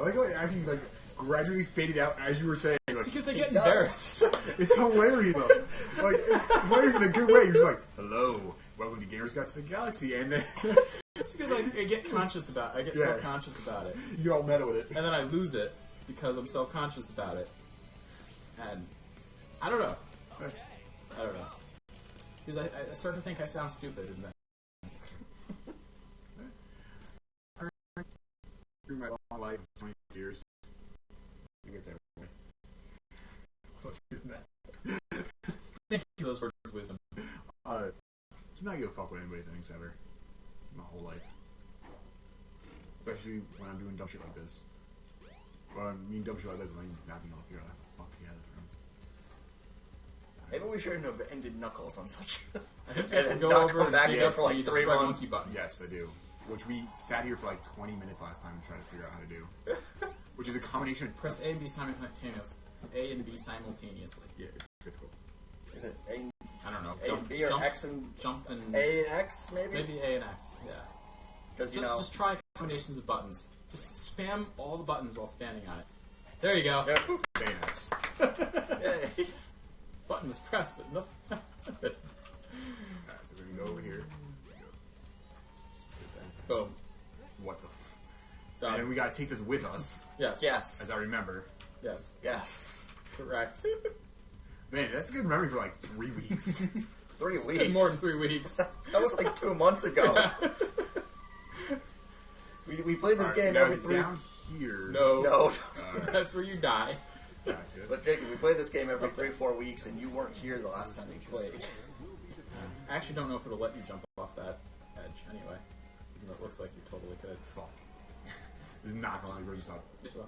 like how it actually like gradually faded out as you were saying. It's like, because they get embarrassed. It's hilarious though. Like it's hilarious in a good way. You're just like, hello, welcome to Gamers Got to the Galaxy, and then it's because I get conscious about it. I get self-conscious about it. You get all meta with it. And then I lose it because I'm self-conscious about it. And I don't know. I don't know. Because I start to think I sound stupid in that. Through my long life, 20 years. You get there. Let's do that. Thank you for those words of wisdom. Do not give a fuck what anybody thinks ever. My whole life. Especially when I'm doing dumb shit like this. Well, I mean dumb shit like this when I'm napping off your fuck together from. Maybe we shouldn't have ended Knuckles on such. I think you have to go over and dig up for like 3 months. Monkey button. Yes, I do. Which we sat here for like 20 minutes last time to try to figure out how to do. Which is a combination of... Press A and B simultaneously. A and B simultaneously. Yeah, it's difficult. Is it A? I don't know. A and B or jump, X and... Jump and... A and X, maybe? Maybe A and X, yeah. Because, you know... Just try combinations of buttons. Just spam all the buttons while standing on it. There you go. Yeah. A and X. Yay. Button is pressed, but nothing. Alright, so we're going to go over here. Boom. What the Done. And then we gotta take this with us. Yes. Yes. As I remember. Yes. Yes. Correct. Man, that's a good memory for like 3 weeks. 3 It's weeks. been more than 3 weeks. That was like 2 months ago. we played this game every 3... down here. No. No. That's where you die. Gotcha. But Jacob, we played this game every 3-4 weeks, and you weren't here the last time we played. I actually don't know if it'll let you jump off that edge anyway. Even though it looks like you totally could. Fuck. This is not gonna bring this up. So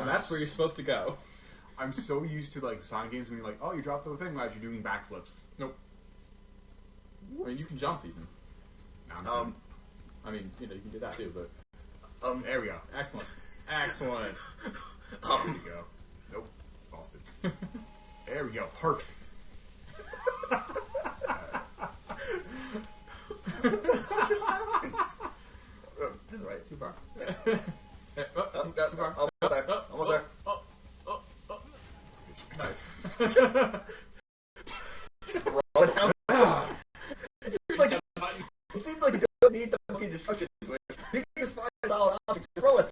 that's where you're supposed to go. I'm so used to like Sonic games when you're like, oh, you dropped the thing as you're doing backflips. Nope. I mean, you can jump even. No, I mean, you know, you can do that too, but... there we go. Excellent. Excellent. There we go. Nope. Boston. There we go. Perfect. What just happened? To the right. Too far. Too far. Almost there. Almost there. Nice. Just throw it down. It seems like you don't need the fucking destruction switch. You can just find a solid object to throw it.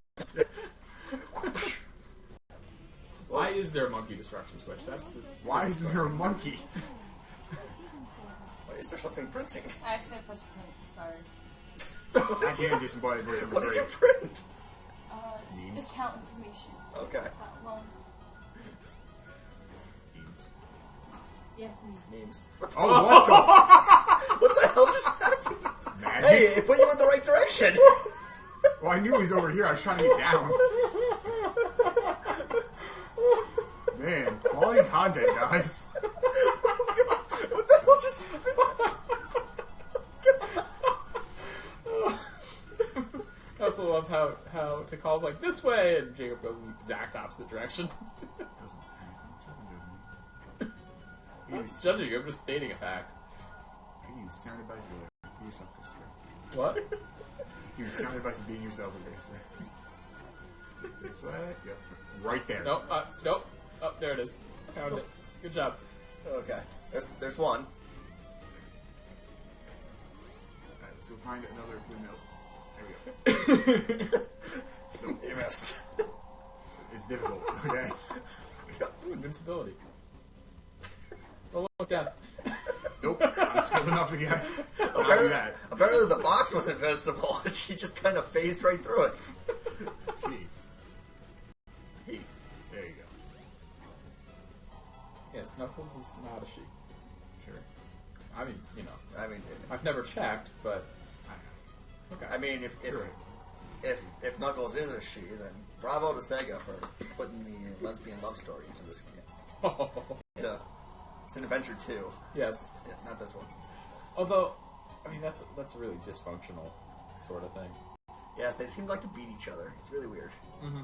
Why is there a monkey destruction switch? That's the... Why is there a monkey? Why is there something printing? I accidentally pressed print, sorry. Accidentally disembodied version What number did you 3. print? Memes. Account information. Okay. That one. Memes. Yes, Memes. Oh, what the? What the hell just happened? Magic? Hey, it put you in the right direction. Well, I knew he was over here. I was trying to get down. Man, quality content, guys. What the hell just happened? I also love how Takal's like, this way, and Jacob goes in the exact opposite direction. I'm not judging you, I'm just stating a fact. You sound advice really. Be yourself, Christopher. What? You sound advice of being yourself, Christopher. This way? Yep. Right there. Nope, nope. Oh, there it is. Found it. Good job. Okay. There's one. Alright, let's go find another windmill. There we go. You missed. It's difficult, okay? Ooh, invincibility. Oh, look, death. Nope. I'm skilled enough to get. Not do that. Apparently the box was invincible, and she just kind of phased right through it. He. There you go. Yes, Knuckles is not a she. Sure. I mean, you know. I mean, I've never checked, but... I I mean, if Knuckles is a she, then bravo to Sega for putting the lesbian love story into this game. It's an Adventure 2. Yes. Yeah, not this one. Although, I mean, that's a really dysfunctional sort of thing. Yes, they seem to like to beat each other. It's really weird. Mm-hmm.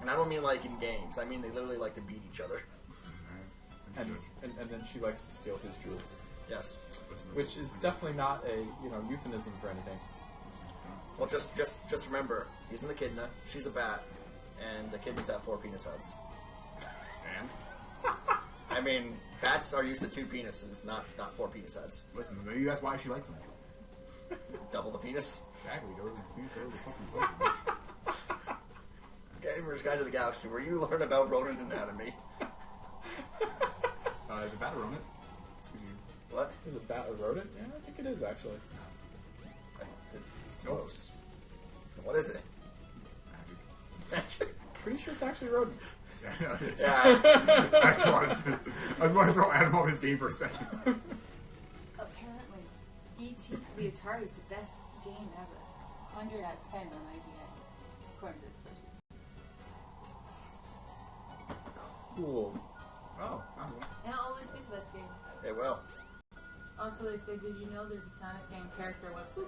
And I don't mean like in games. I mean they literally like to beat each other. And then she likes to steal his jewels. Yes. Which is definitely not a, euphemism for anything. Well, just remember, he's an echidna, she's a bat, and echidnas have 4 penis heads. And? I mean, bats are used to 2 penises, not 4 penis heads. Listen, maybe that's why she likes them. Double the penis. Exactly. Go to the fucking pleasure, bitch. Gamer's Guide to the Galaxy, where you learn about rodent anatomy. Is a bat a rodent? Excuse me. What? Is a bat a rodent? Yeah, I think it is actually. It's close. What is it? Magic. Pretty sure it's actually a rodent. Yeah. I just wanted to throw Adam off his game for a second. Apparently, E.T. for the Atari is the best game ever. 100 out of 10 on IGN, according to this person. Cool. Oh, found one. And it'll always be the best game. It will. Also, they say, did you know there's a Sonic fan character website?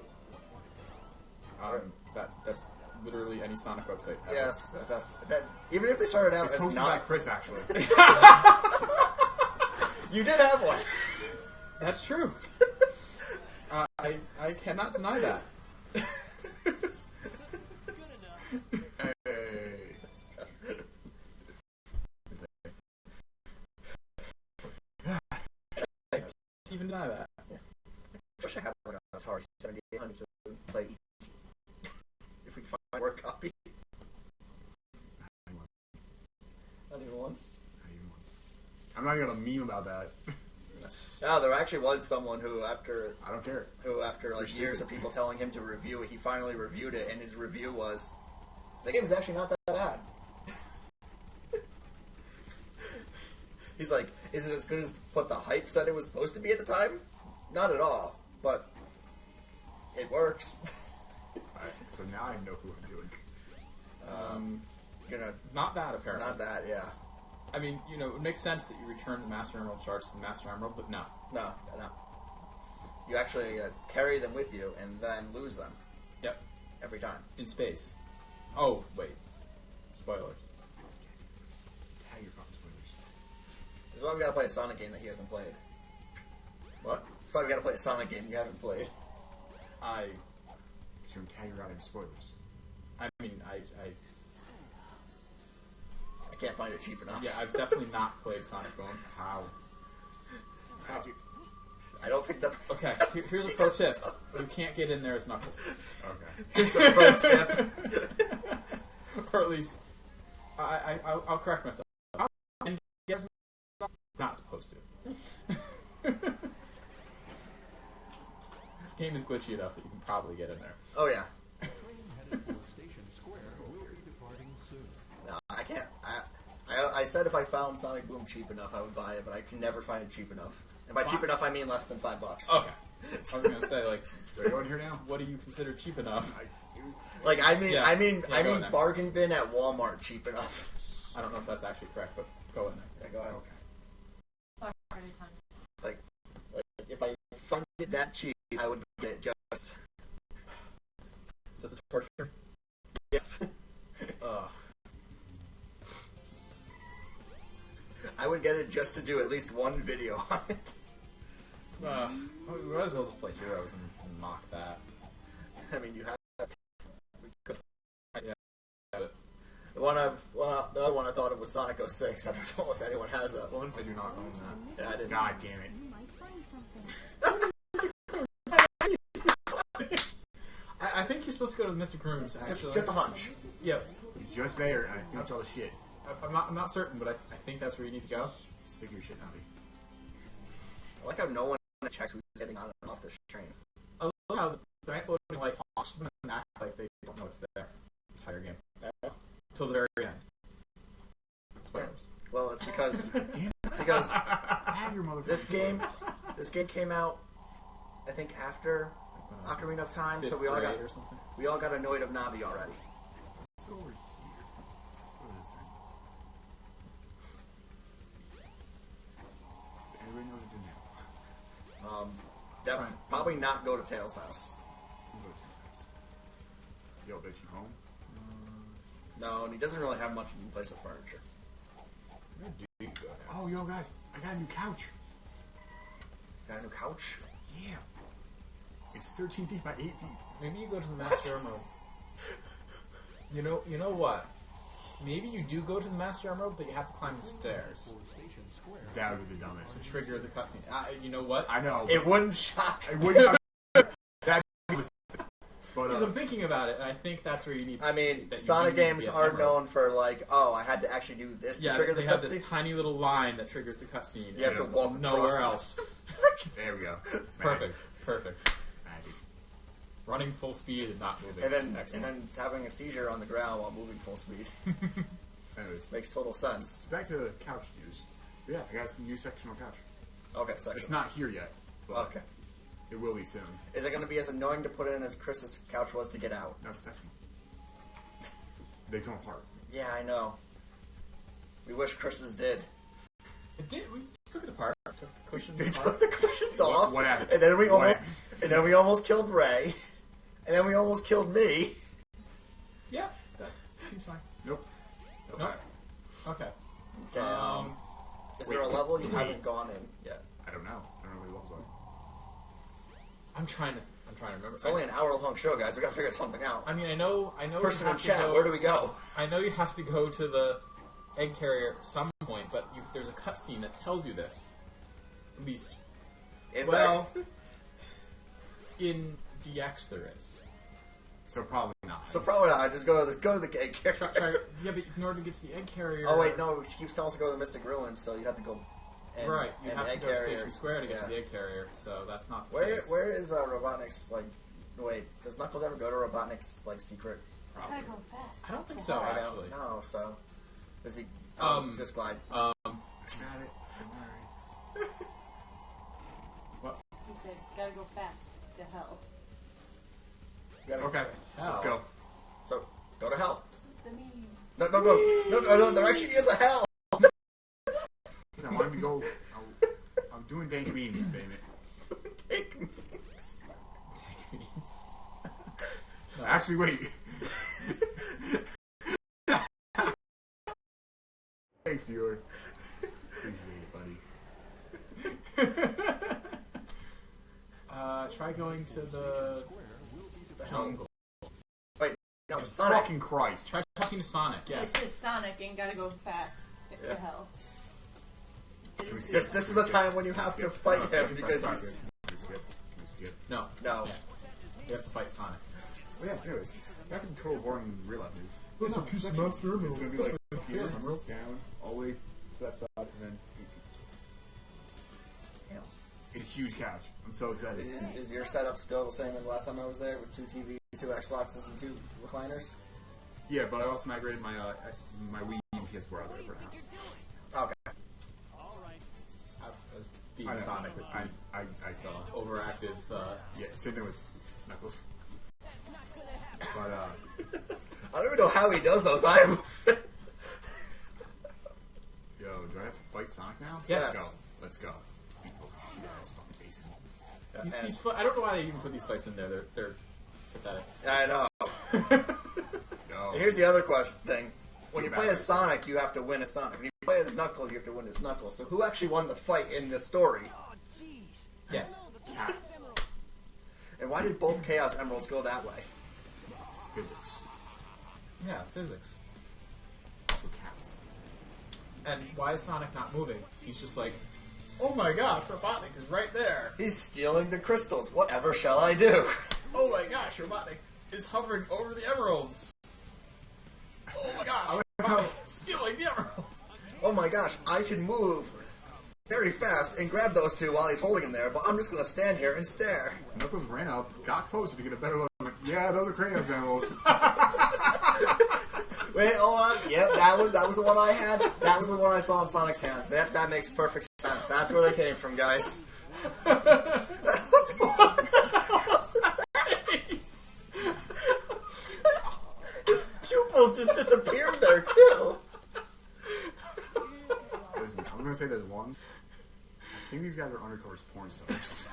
That's literally any Sonic website ever. Yes, that. Even if they started out It's as hosted by not, Chris, actually. you did have one. That's true. I cannot deny that. Hey. Even deny that. I wish I had one on Atari 7800 to play. If we can find a word copy. Not even once. I'm not gonna meme about that. No, there actually was someone who, after I don't care. like years of people telling him to review it, he finally reviewed it, and his review was, the game's actually not that bad. He's like, is it as good as what the hype said it was supposed to be at the time? Not at all, but it works. Alright, so now I know who I'm doing. Not that apparently. Not that, yeah. I mean, you know, it makes sense that you return the Master Emerald shards to the Master Emerald, but no. No. You actually carry them with you and then lose them. Yep. Every time. In space. Oh, wait. Spoilers. Tag your fucking spoilers. This is why we gotta play a Sonic game that he hasn't played. What? That's why we gotta play a Sonic game you haven't played. I Shouldn't tag your goddamn spoilers. mean, I can't find it cheap enough. yeah, I've definitely not played Sonic Boom. How? I don't think that... Okay, here's a pro tip. You can't get in there as Knuckles. Okay. Here's a pro tip. Or at least, I'll correct myself. And get not supposed to. This game is glitchy enough that you can probably get in there. Oh, yeah. No, I can't. I said if I found Sonic Boom cheap enough, I would buy it, but I can never find it cheap enough. And by cheap enough, I mean less than $5. Okay. I was gonna say, like, Do I go in here now? what do you consider cheap enough? Like, I mean, Yeah. I mean, Yeah, I go in mean, there. bargain bin at Walmart cheap enough. I don't know if that's actually correct, but go in there. Yeah, go ahead. Okay. Like, if I found it that cheap, I would get it just. Just a torture. Yes. Ugh. I would get it just to do at least one video on it. We might as well just play Heroes and mock that. I mean, you have. We could. Yeah. But The other one I thought of was Sonic 06. I don't know if anyone has that one. I do not own that. Yeah, I didn't. God damn it. You might find something. I think you're supposed to go to Mystic Rooms, actually. Just a hunch. Yep. You're just there, and I finish all the shit. I'm not certain, but I think that's where you need to go. Stick your shit, Navi. I like how no one checks who's getting on and off this train. I love how the ants loading, like, watch them and act like they don't know it's there. Entire game. Till the very end. Spoilers. Well, it's because Have your motherfucking this game came out, I think, after Ocarina of Time, so we all got or something. annoyed of Navi already. Let's go over here. What is this thing? Does anybody know what to do now? Probably not go to Tails' house. We'll go to Tails. Yo, bitch, you home? No, and he doesn't really have much in place of furniture. Where do you go next? Oh, yo, guys, I got a new couch. Got a new couch? Yeah. It's 13 feet by 8 feet. Maybe you go to the Master Emerald. You know what? Maybe you do go to the Master Emerald, but you have to climb the stairs That would be the dumbest. to trigger the cutscene. You know what? I know. It wouldn't shock. It wouldn't. That was. But Because I'm thinking about it, and I think that's where you need. I mean, that you Sonic do need to games be at are Emerald. known for like, oh, I had to actually do this to Yeah, trigger the they have this cutscene. tiny little line that triggers the cutscene. You have to and walk nowhere across else. there we go. Perfect. Perfect. Magic. Running full speed and not moving. And Excellent. then having a seizure on the ground while moving full speed Anyways, makes total sense. back to couch news. Yeah, I got a new sectional couch. Okay, section. It's not here yet, but Okay. it will be soon. Is it going to be as annoying to put in as Chris's couch was to get out? That's sectional. They come apart. Yeah, I know. We wish Chris's did. It did. We took it apart. Took the cushions They apart. took the cushions off. What happened? And then we What almost killed Ray. And then we almost killed me. Yeah, that seems fine. Nope. Nope. Okay. Okay, is there a level you haven't gone in yet? I don't know. I don't know what it looks like. I'm trying to remember. It's only an hour-long show, guys. We gotta figure something out. I mean, I know. Person you in have to chat, go, where do we go? I know you have to go to the egg carrier at some point, but there's a cutscene that tells you this. At least, Is well, there? in DX there is. So probably not. So probably not. Just go to the egg carrier. Yeah, but in order to get to the egg carrier. Oh wait, no. She keeps telling us to go to the Mystic Ruins, so you have to go. And, Right, you and have to egg go to carrier. Station Square to get Yeah. to the egg carrier, so that's not the Where case. where is Robotnik's like? Wait, does Knuckles ever go to Robotnik's like secret? Probably. Gotta go fast. I don't think to so, hell. I actually. don't know. So does he? Just glide. Got it. Don't worry. What? He said, gotta go fast to hell. Okay. Let's go. So go to hell. The meme. No. There actually is a hell. I want to go. I'm doing dank memes, damn it. Take me. Actually, wait. Thanks, viewer. Appreciate it, buddy. Try going to the jungle. Wait, no, Sonic. Fucking Christ. Try talking to Sonic, yes. It's just Sonic and gotta go fast Yeah. to hell. Can we This is the time when you have to fight him because Can we he's... skip? No. No. Yeah. You have to fight Sonic. Oh, yeah, anyways. Back in total boring real life news. It's a piece of Master Emerald. It's going to be like here, down, all the way to that side, and then... It's a huge couch. I'm so excited. Is your setup still the same as last time I was there with 2 TVs, 2 Xboxes, and 2 recliners? Yeah, but I also migrated my my Wii and PS4 out there for now. Okay. As being I know. Sonic, I saw. overactive. Yeah, same thing with Knuckles. But I don't even know how he does those eye movements. yo, do I have to fight Sonic now? Yes. Let's go. That's fucking basic. Yeah, and- I don't know why they even put these fights in there. They're pathetic. I know. Yo. And here's the other thing. When you Get play back. as Sonic, you have to win as Sonic. When you play as Knuckles, you have to win as Knuckles. So who actually won the fight in the story? Yes. Cat And why did both Chaos Emeralds go that way? physics. Yeah, physics. Also cats. And why is Sonic not moving? He's just like, oh my gosh, Robotnik is right there. He's stealing the crystals. Whatever shall I do? Oh my gosh, Robotnik is hovering over the emeralds. Oh my gosh, Robotnik is stealing the emeralds. Oh my gosh, I can move very fast and grab those 2 while he's holding them there, but I'm just going to stand here and stare. Knuckles ran up, got closer to get a better look. Went, yeah, those are Kratos animals. Wait, hold on. Yep, that was the one I had. That was the one I saw in Sonic's hands. That makes perfect sense. That's where they came from, guys. His pupils just disappeared there, too. Listen, I'm gonna say this once. I think these guys are undercover porn stars.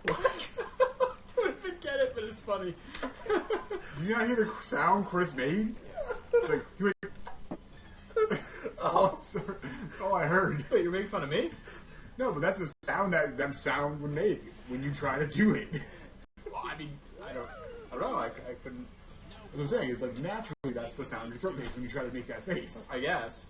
What? I don't even get it, but it's funny. Did you not hear the sound Chris made? Like, he went, Oh, that's all I heard. Wait, you're making fun of me? No, but that's the sound that them sound would make when you try to do it. Well, I mean, I don't know. I couldn't. What I'm saying is, like, naturally, that's the sound your throat makes when you try to make that face. I guess.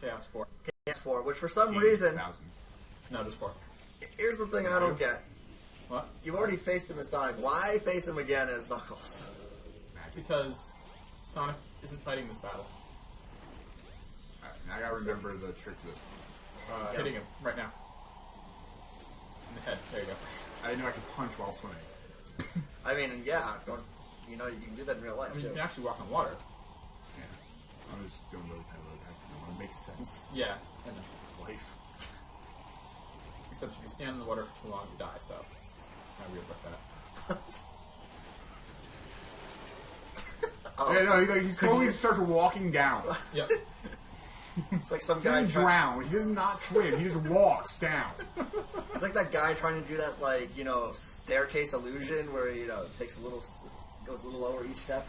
Chaos 4. Chaos 4, which for some reason... No, just 4. Here's the thing I don't get. What? You've already faced him as Sonic. Why face him again as Knuckles? Because Sonic isn't fighting this battle. Now I gotta remember the trick to this. Hitting him right now. In the head. There you go. I didn't know I could punch while swimming. I mean, yeah, you know, you can do that in real life, I mean, too. you can actually walk on water. Yeah. I'm just doing the repetitive. It makes sense. Yeah. And Life. except if you stand in the water for too long, you die, so it's kind of weird like that. Oh. Yeah, no, he slowly starts walking down. Yep. It's like some He guy doesn't drown. He does not swim. He just walks down. It's like that guy trying to do that, like, you know, staircase illusion where, you know, it takes goes a little lower each step.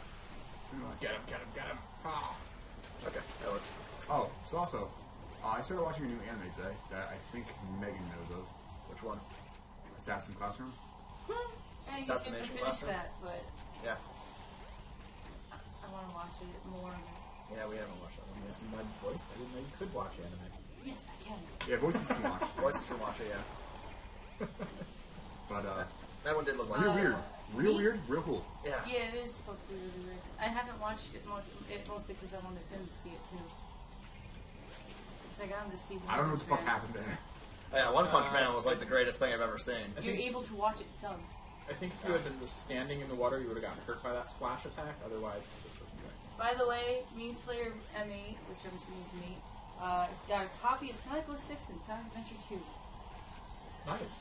Get him, get him, get him. Ah. Okay, that works. Oh, so also, I started watching a new anime today that I think Megan knows of. Which one? Assassin's Classroom. I just Assassination finished Classroom? that, but Yeah. I want to watch it more. Yeah, we haven't watched that one. Listen to my voice. I didn't know you could watch anime. Yes, I can. Yeah, voices can watch. Voices can watch it, yeah. But, That one did look like real weird. Real me- weird, real cool. Yeah. Yeah, it is supposed to be really weird. I haven't watched it mostly because I wanted him to see it too. So I got him to see. I don't know what the fuck One Punch Man. happened there. Yeah, One Punch Man was like the greatest thing I've ever seen. You're able to watch it subbed. I think if you had been just standing in the water, you would have gotten hurt by that splash attack. Otherwise, it just doesn't do anything. By the way, Meme Slayer M8, which I'm assuming is me, got a copy of Sonic 06 and Sonic Adventure 2. Nice.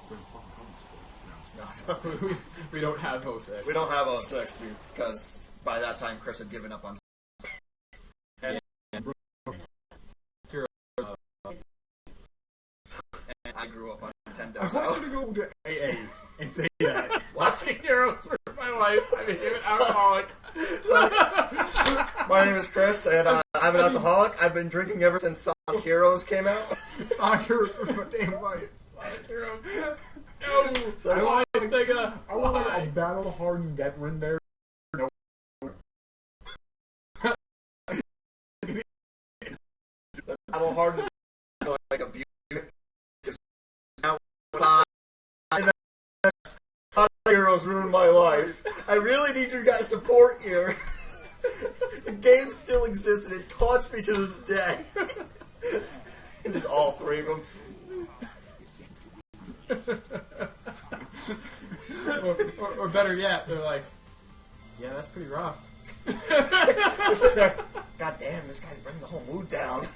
Fucking comments, but, no. We don't have 06. We don't have 06 because by that time Chris had given up on. And I grew up on Nintendo. I So. want you to go to AA and say that. Watching Heroes for my life. I became an alcoholic. My name is Chris, and I'm an alcoholic. I've been drinking ever since Sonic Heroes came out. Sonic Heroes for my damn life. Sonic Heroes. No. I Why, want, Sega? I want like Why? a battle-hardened veteran there. No. Battle hardened like a beauty. Heroes ruined my life. I really need your guys' support here. The game still exists and it taunts me to this day. And just all three of them. Or better yet, they're like, yeah, that's pretty rough. They're sitting there. God damn, this guy's bringing the whole mood down.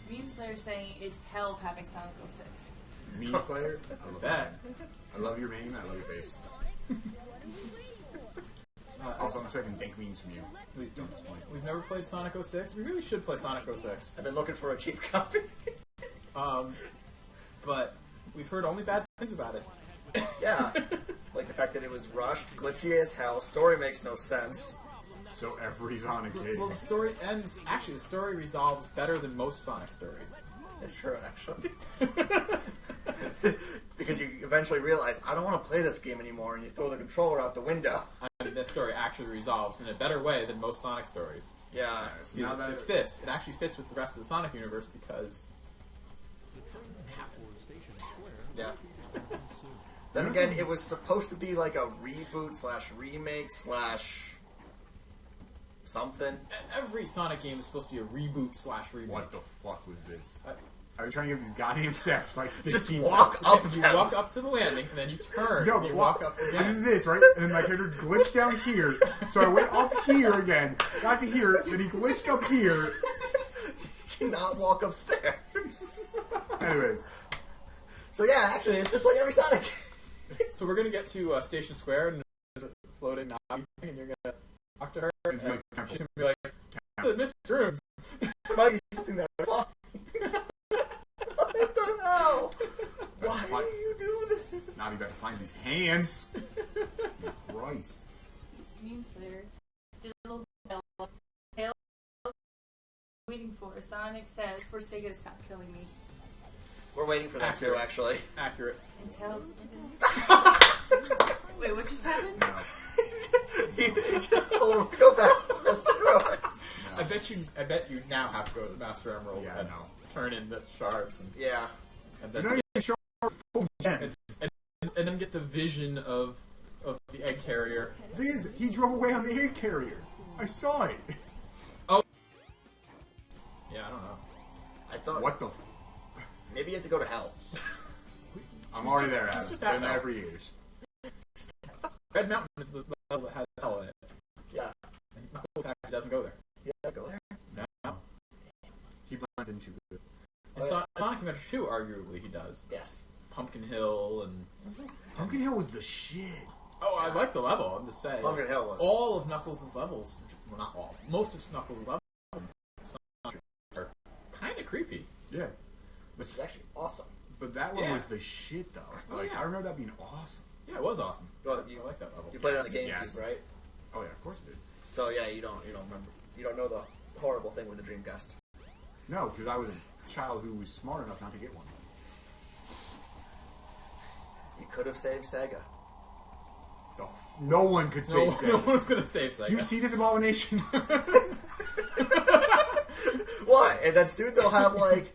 Meme Slayer saying it's hell having Sonic 06. Meme Slayer. I love Bet. I love your name. I love your face. Also, I'm expecting dank memes from you. We've never played Sonic 06. We really should play Sonic 06. I've been looking for a cheap copy. But we've heard only bad things about it. Yeah. Like the fact that it was rushed, glitchy as hell, story makes no sense. So every Sonic game. Well, the story ends. Actually, the story resolves better than most Sonic stories. It's true, actually. Because you eventually realize, I don't want to play this game anymore, and you throw the controller out the window. I mean, that story actually resolves in a better way than most Sonic stories. Yeah. So now that It fits. It actually fits with the rest of the Sonic universe because it doesn't happen. Yeah. Then again, it was supposed to be like a reboot slash remake slash something. Every Sonic game is supposed to be a reboot slash remake. What the fuck was this? Are you trying to give these goddamn steps like 15 Just walk up You them. walk up to the landing, and then you turn, No, and you walk up I again. did this, right? And then my character glitched down here, so I went up here again, got to here, then he glitched up here. You cannot walk upstairs. Anyways. So yeah, actually, it's just like every Sonic game. So we're gonna get to Station Square, and there's a floating knob thing, and you're gonna talk to her, It's and my temple. she's gonna be like, "The missing rooms." There might be something that I fuck. What the hell? Why do you do this? Now you better find these hands. Christ. Meme Slayer did a little Tails waiting for. Sonic says for Sega to stop killing me. We're waiting for that too, actually. Accurate. And Tails. Wait, what just happened? No. He just told him to go back to the Mr. Ruins. I bet you now have to go to the Master Emerald Yeah, and no. turn in the shards and Yeah. then No, you show full gems. and then get the vision of the egg carrier. The thing is, he drove away on the egg carrier. I saw it. Oh. Yeah, I don't know. I thought What the? maybe you have to go to hell. I'm already there, he's Adam. just Been out there now. for years. Red Mountain is the level that has hell in it. Yeah. And Knuckles actually doesn't go there. Yeah, go there. No. He blends in too good. In Sonic Adventure 2, arguably, he does. Yes. Pumpkin Hill and... Pumpkin Hill was the shit. Oh, I like the level, I'm just saying. Pumpkin Hill was. All of Knuckles' levels, well, not all, most of Knuckles' levels are kind of creepy. Yeah. Which is actually awesome. But that one Yeah. was the shit, though. Oh, Like, yeah. I remember that being awesome. Yeah, it was awesome. Well, I like that level. You played it on the GameCube, Yes. right? Oh, yeah, of course it did. So yeah, you don't remember. You don't know the horrible thing with the Dreamcast. No, because I was a child who was smart enough not to get one. You could have saved Sega. No one could No, save no Sega. one's going to save Sega. Do you see this abomination? What? And then soon they'll have like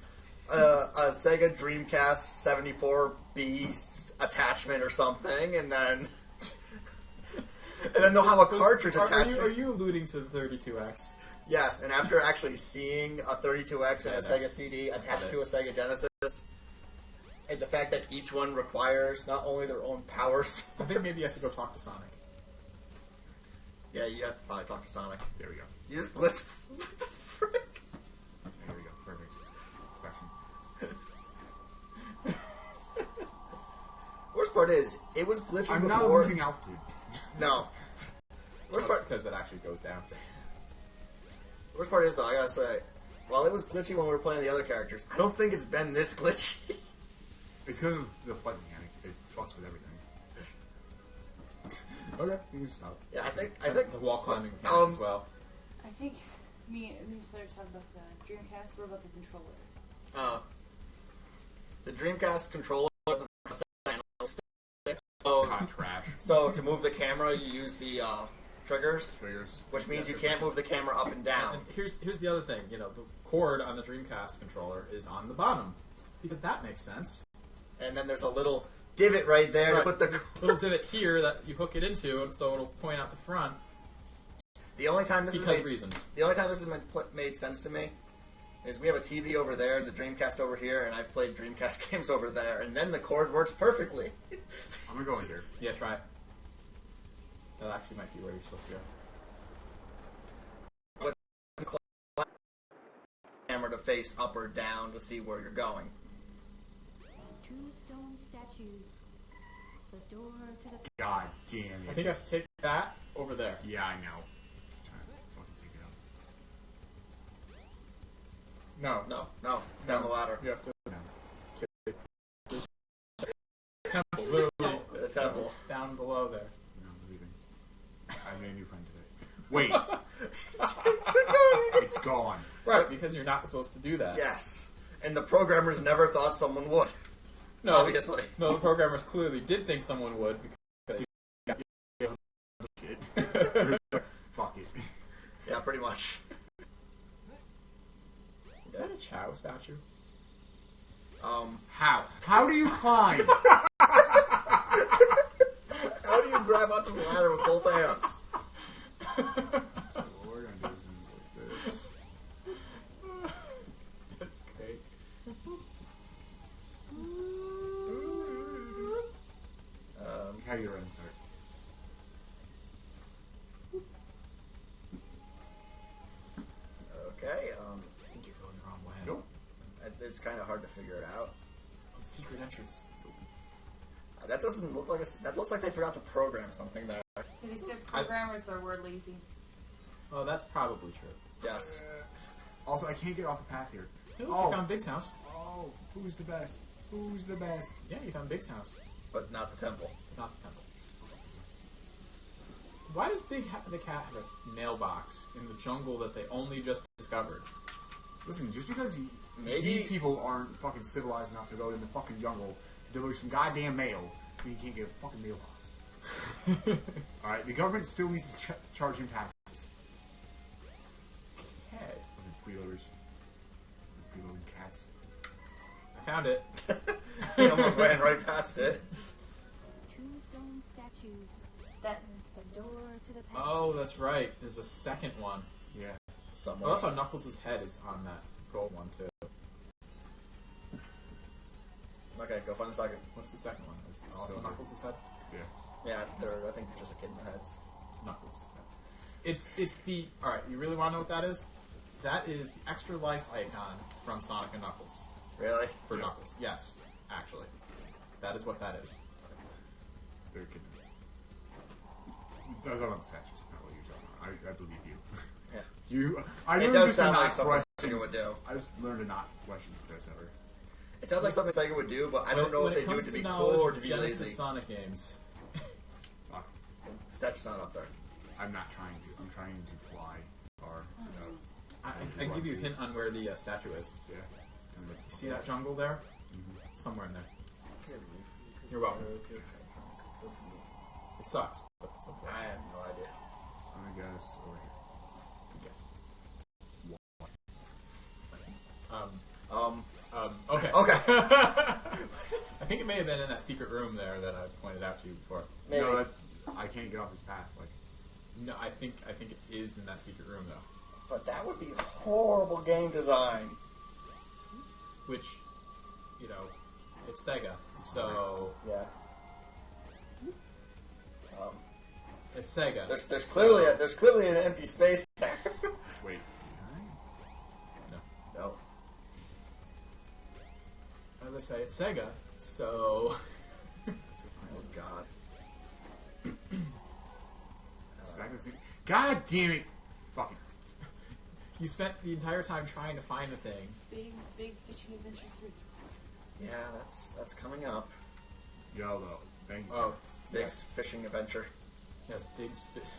a Sega Dreamcast 74B attachment or something, and then they'll have a cartridge attachment. Are you alluding to the 32X? Yes, and after actually seeing a 32X and a Yeah, Sega CD attached it. to a Sega Genesis, and the fact that each one requires not only their own powers. I think maybe you have to go talk to Sonic. Yeah, you have to probably talk to Sonic. There we go. You just glitched. What the frick? There we go. Perfect. Perfection. Worst part is, it was glitching I'm before. not losing altitude. No. Worst part. Because that actually goes down. Worst part is though, I gotta say, while it was glitchy when we were playing the other characters, I don't think it's been this glitchy. It's because of the flight mechanic. It fucks with everything. Okay, you can stop. Yeah, I think The wall climbing mechanic as well. I think me and Slayer talking about the Dreamcast. What about the controller? The Dreamcast controller wasn't so, Hot trash. so to move the camera, you use the triggers, Triggers. which means you can't move the camera up and down. And here's the other thing. You know, the cord on the Dreamcast controller is on the bottom because that makes sense. And then there's a little divot right there to Right. put the. Little divot here that you hook it into, and so it'll point out the front. The only time this Because has made, reasons. The only time this has made sense to me is we have a TV over there, the Dreamcast over here, and I've played Dreamcast games over there, and then the cord works perfectly. I'm gonna go in here. Yeah, try it. That actually might be where you're supposed to go. Camera to face up or down to see where you're going. 2 stone statues. The door to the God damn it. I think I have to take that over there. Yeah, I know. I'm trying to fucking pick it up. No. No, down the ladder. You have to No. take the temple, literally. The temple. Down below there. No, I'm leaving. I made a new friend today. Wait. It's gone. Right, because you're not supposed to do that. Yes. And the programmers never thought someone would. No, Obviously. No, the programmers clearly did think someone would because Shit. Fuck it. Yeah, pretty much. Is that a Chow statue? How? How do you climb? How do you grab onto the ladder with both hands? So what we're gonna do is like this. That's great. How do you run start? Okay, I think you're going the wrong way. Nope. it's kind of hard to figure it out. The secret entrance. That doesn't look like a... That looks like they forgot to program something there. They said programmers were lazy. Oh, that's probably true. Yes. Also, I can't get off the path here. Hey, look, Oh. you found Big's house. Oh, who's the best? Who's the best? Yeah, you found Big's house, But not the temple. not the temple. Why does the cat have a mailbox in the jungle that they only just discovered? Listen, just because Maybe- these people aren't fucking civilized enough to go in the fucking jungle to deliver some goddamn mail, then you can't get a fucking mailbox. Alright, the government still needs to charge him taxes. Okay. Fucking freeloaders. Freeloading cats. I found it. He almost ran right past it. Two stone statues. That The door to the past. Oh, that's right. There's a second one. Yeah. I Somewhere. love how Knuckles' head is on that gold one, too. Okay, go find the second. What's the second one? It's also Silver. Knuckles' head? Yeah. Yeah, I think they're just a kid in their heads. It's Knuckles' head. It's the... Alright, you really want to know what that is? That is the extra life icon from Sonic and Knuckles. Really? For Knuckles. Yes, actually. That is what that is. They're kittens. Those are not the statues. Not what you're talking about. I believe you. Yeah. I It learned does just to sound not like something question. Sega would do. I just learned to not question this ever. It sounds like something Sega would do, but I don't know when if it they do it comes to be knowledge cool or of to be Genesis lazy. Sonic games. Fuck. The statue's not up there. I'm not trying to. I'm trying to fly far. I can give you a hint on where the statue is. Yeah. You see that jungle there? Somewhere in there. You're welcome. It sucks, but it's okay. I have no idea. I guess over here. Good guess. Um. Okay. Okay. I think it may have been in that secret room there that I pointed out to you before. Maybe. No, that's. I can't get off this path. Like. No, I think it is in that secret room though. But that would be horrible game design. Which, you know, it's Sega, so Yeah. it's Sega. There's so- clearly an empty space there. Wait. No. As I say, it's Sega, so Oh God. Back to the God damn it! Fuck it. you spent the entire time trying to find the thing. Big Fishing Adventure 3. Yeah, that's coming up. YOLO. Thank you. Oh, Big yes, fishing adventure. yes,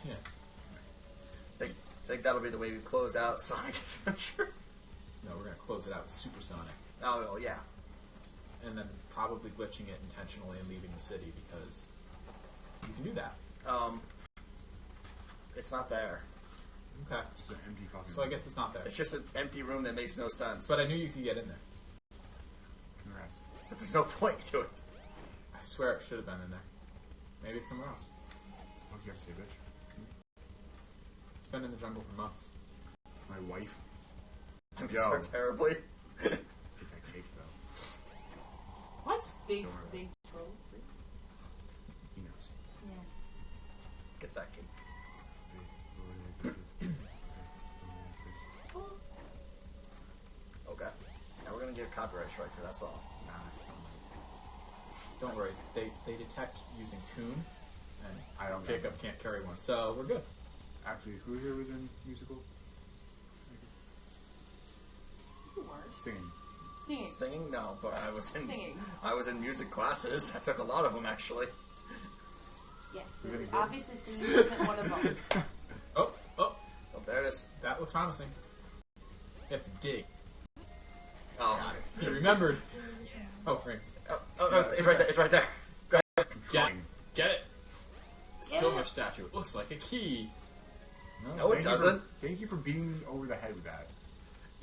yeah. Think that'll be the way we close out Sonic Adventure. No, we're gonna close it out with Supersonic, Oh well, yeah. and then probably glitching it intentionally and leaving the city because you can do that. It's not there. Okay, It's just an empty fucking. so I guess it's not there. It's just an empty room that makes no sense. But I knew you could get in there. Congrats. But there's no point to it. I swear it should have been in there. Maybe it's somewhere else. Fuck you have to say, bitch. It's been in the jungle for months. My wife. I miss Yo. her terribly. Get that cake though. What? Big Don't worry. Troll 3. He knows. Yeah. Get that cake. Okay. Now we're gonna get a copyright strike for that song. Don't worry. They detect using tune, and I don't know. Jacob can't carry one, so we're good. Actually, who here was in musical? You weren't. Singing. Singing. Singing? No, but I was in Singing. I was in music classes. I took a lot of them actually. Yes, You're but gonna go? obviously singing isn't one of them. Oh, Oh, there it is. that looks promising. You have to dig. Oh, He remembered. Oh, rings. it's right there. It's right there. Get it. Silver statue. It looks like a key. No, it doesn't. Thank you for beating me over the head with that.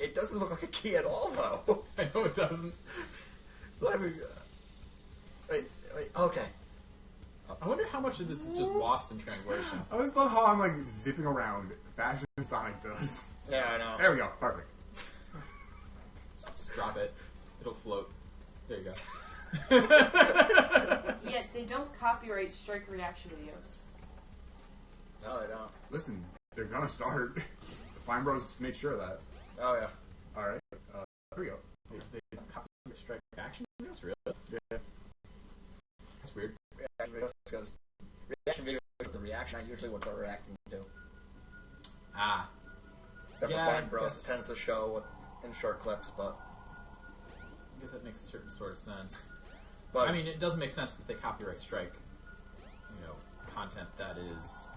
It doesn't look like a key at all, though. I know it doesn't. Let me. Wait. Okay. I wonder how much of this is just lost in translation. I just love how I'm like zipping around faster than Sonic does. Yeah, I know. There we go. Perfect. Just drop it. It'll float. There you go. Yet they don't copyright strike reaction videos. No, they don't. Listen, they're gonna start. The Fine Bros made sure of that. Oh yeah. All right. There we go. They don't copyright strike reaction videos? Really? Yeah. That's weird. Reaction videos because reaction video is the reaction. Not usually what they're reacting to. Ah. Except Yeah, for I Fine Bros, guess- it tends to show what in short clips, but I guess that makes a certain sort of sense. but I mean, it does make sense that they copyright strike, you know, content that is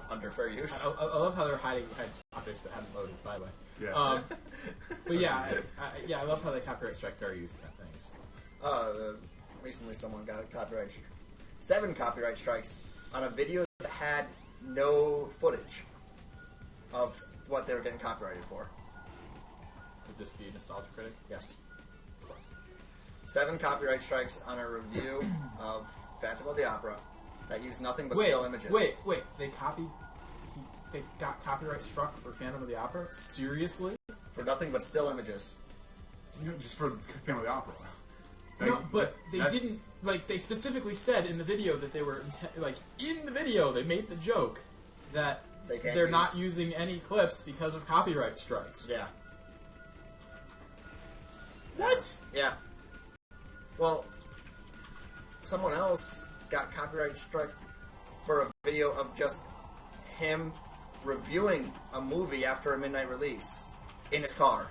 under fair use. I love how they're hiding behind objects that haven't loaded, by the way. Yeah. But yeah, I love how they copyright strike fair use things. Recently someone got a 7 copyright strikes on a video that had no footage of what they were getting copyrighted for. Would this be a nostalgia critic? Yes. Of course. 7 copyright strikes on a review of Phantom of the Opera that used nothing but still images. Wait. They got copyright struck for Phantom of the Opera? Seriously? For nothing but still images. Just for Phantom of the Opera. No, but they didn't. Like, they specifically said in the video that they were in the video they made the joke that they're not using any clips because of copyright strikes. Yeah. What? Yeah. Well, someone else got copyright struck for a video of just him reviewing a movie after a midnight release in his car.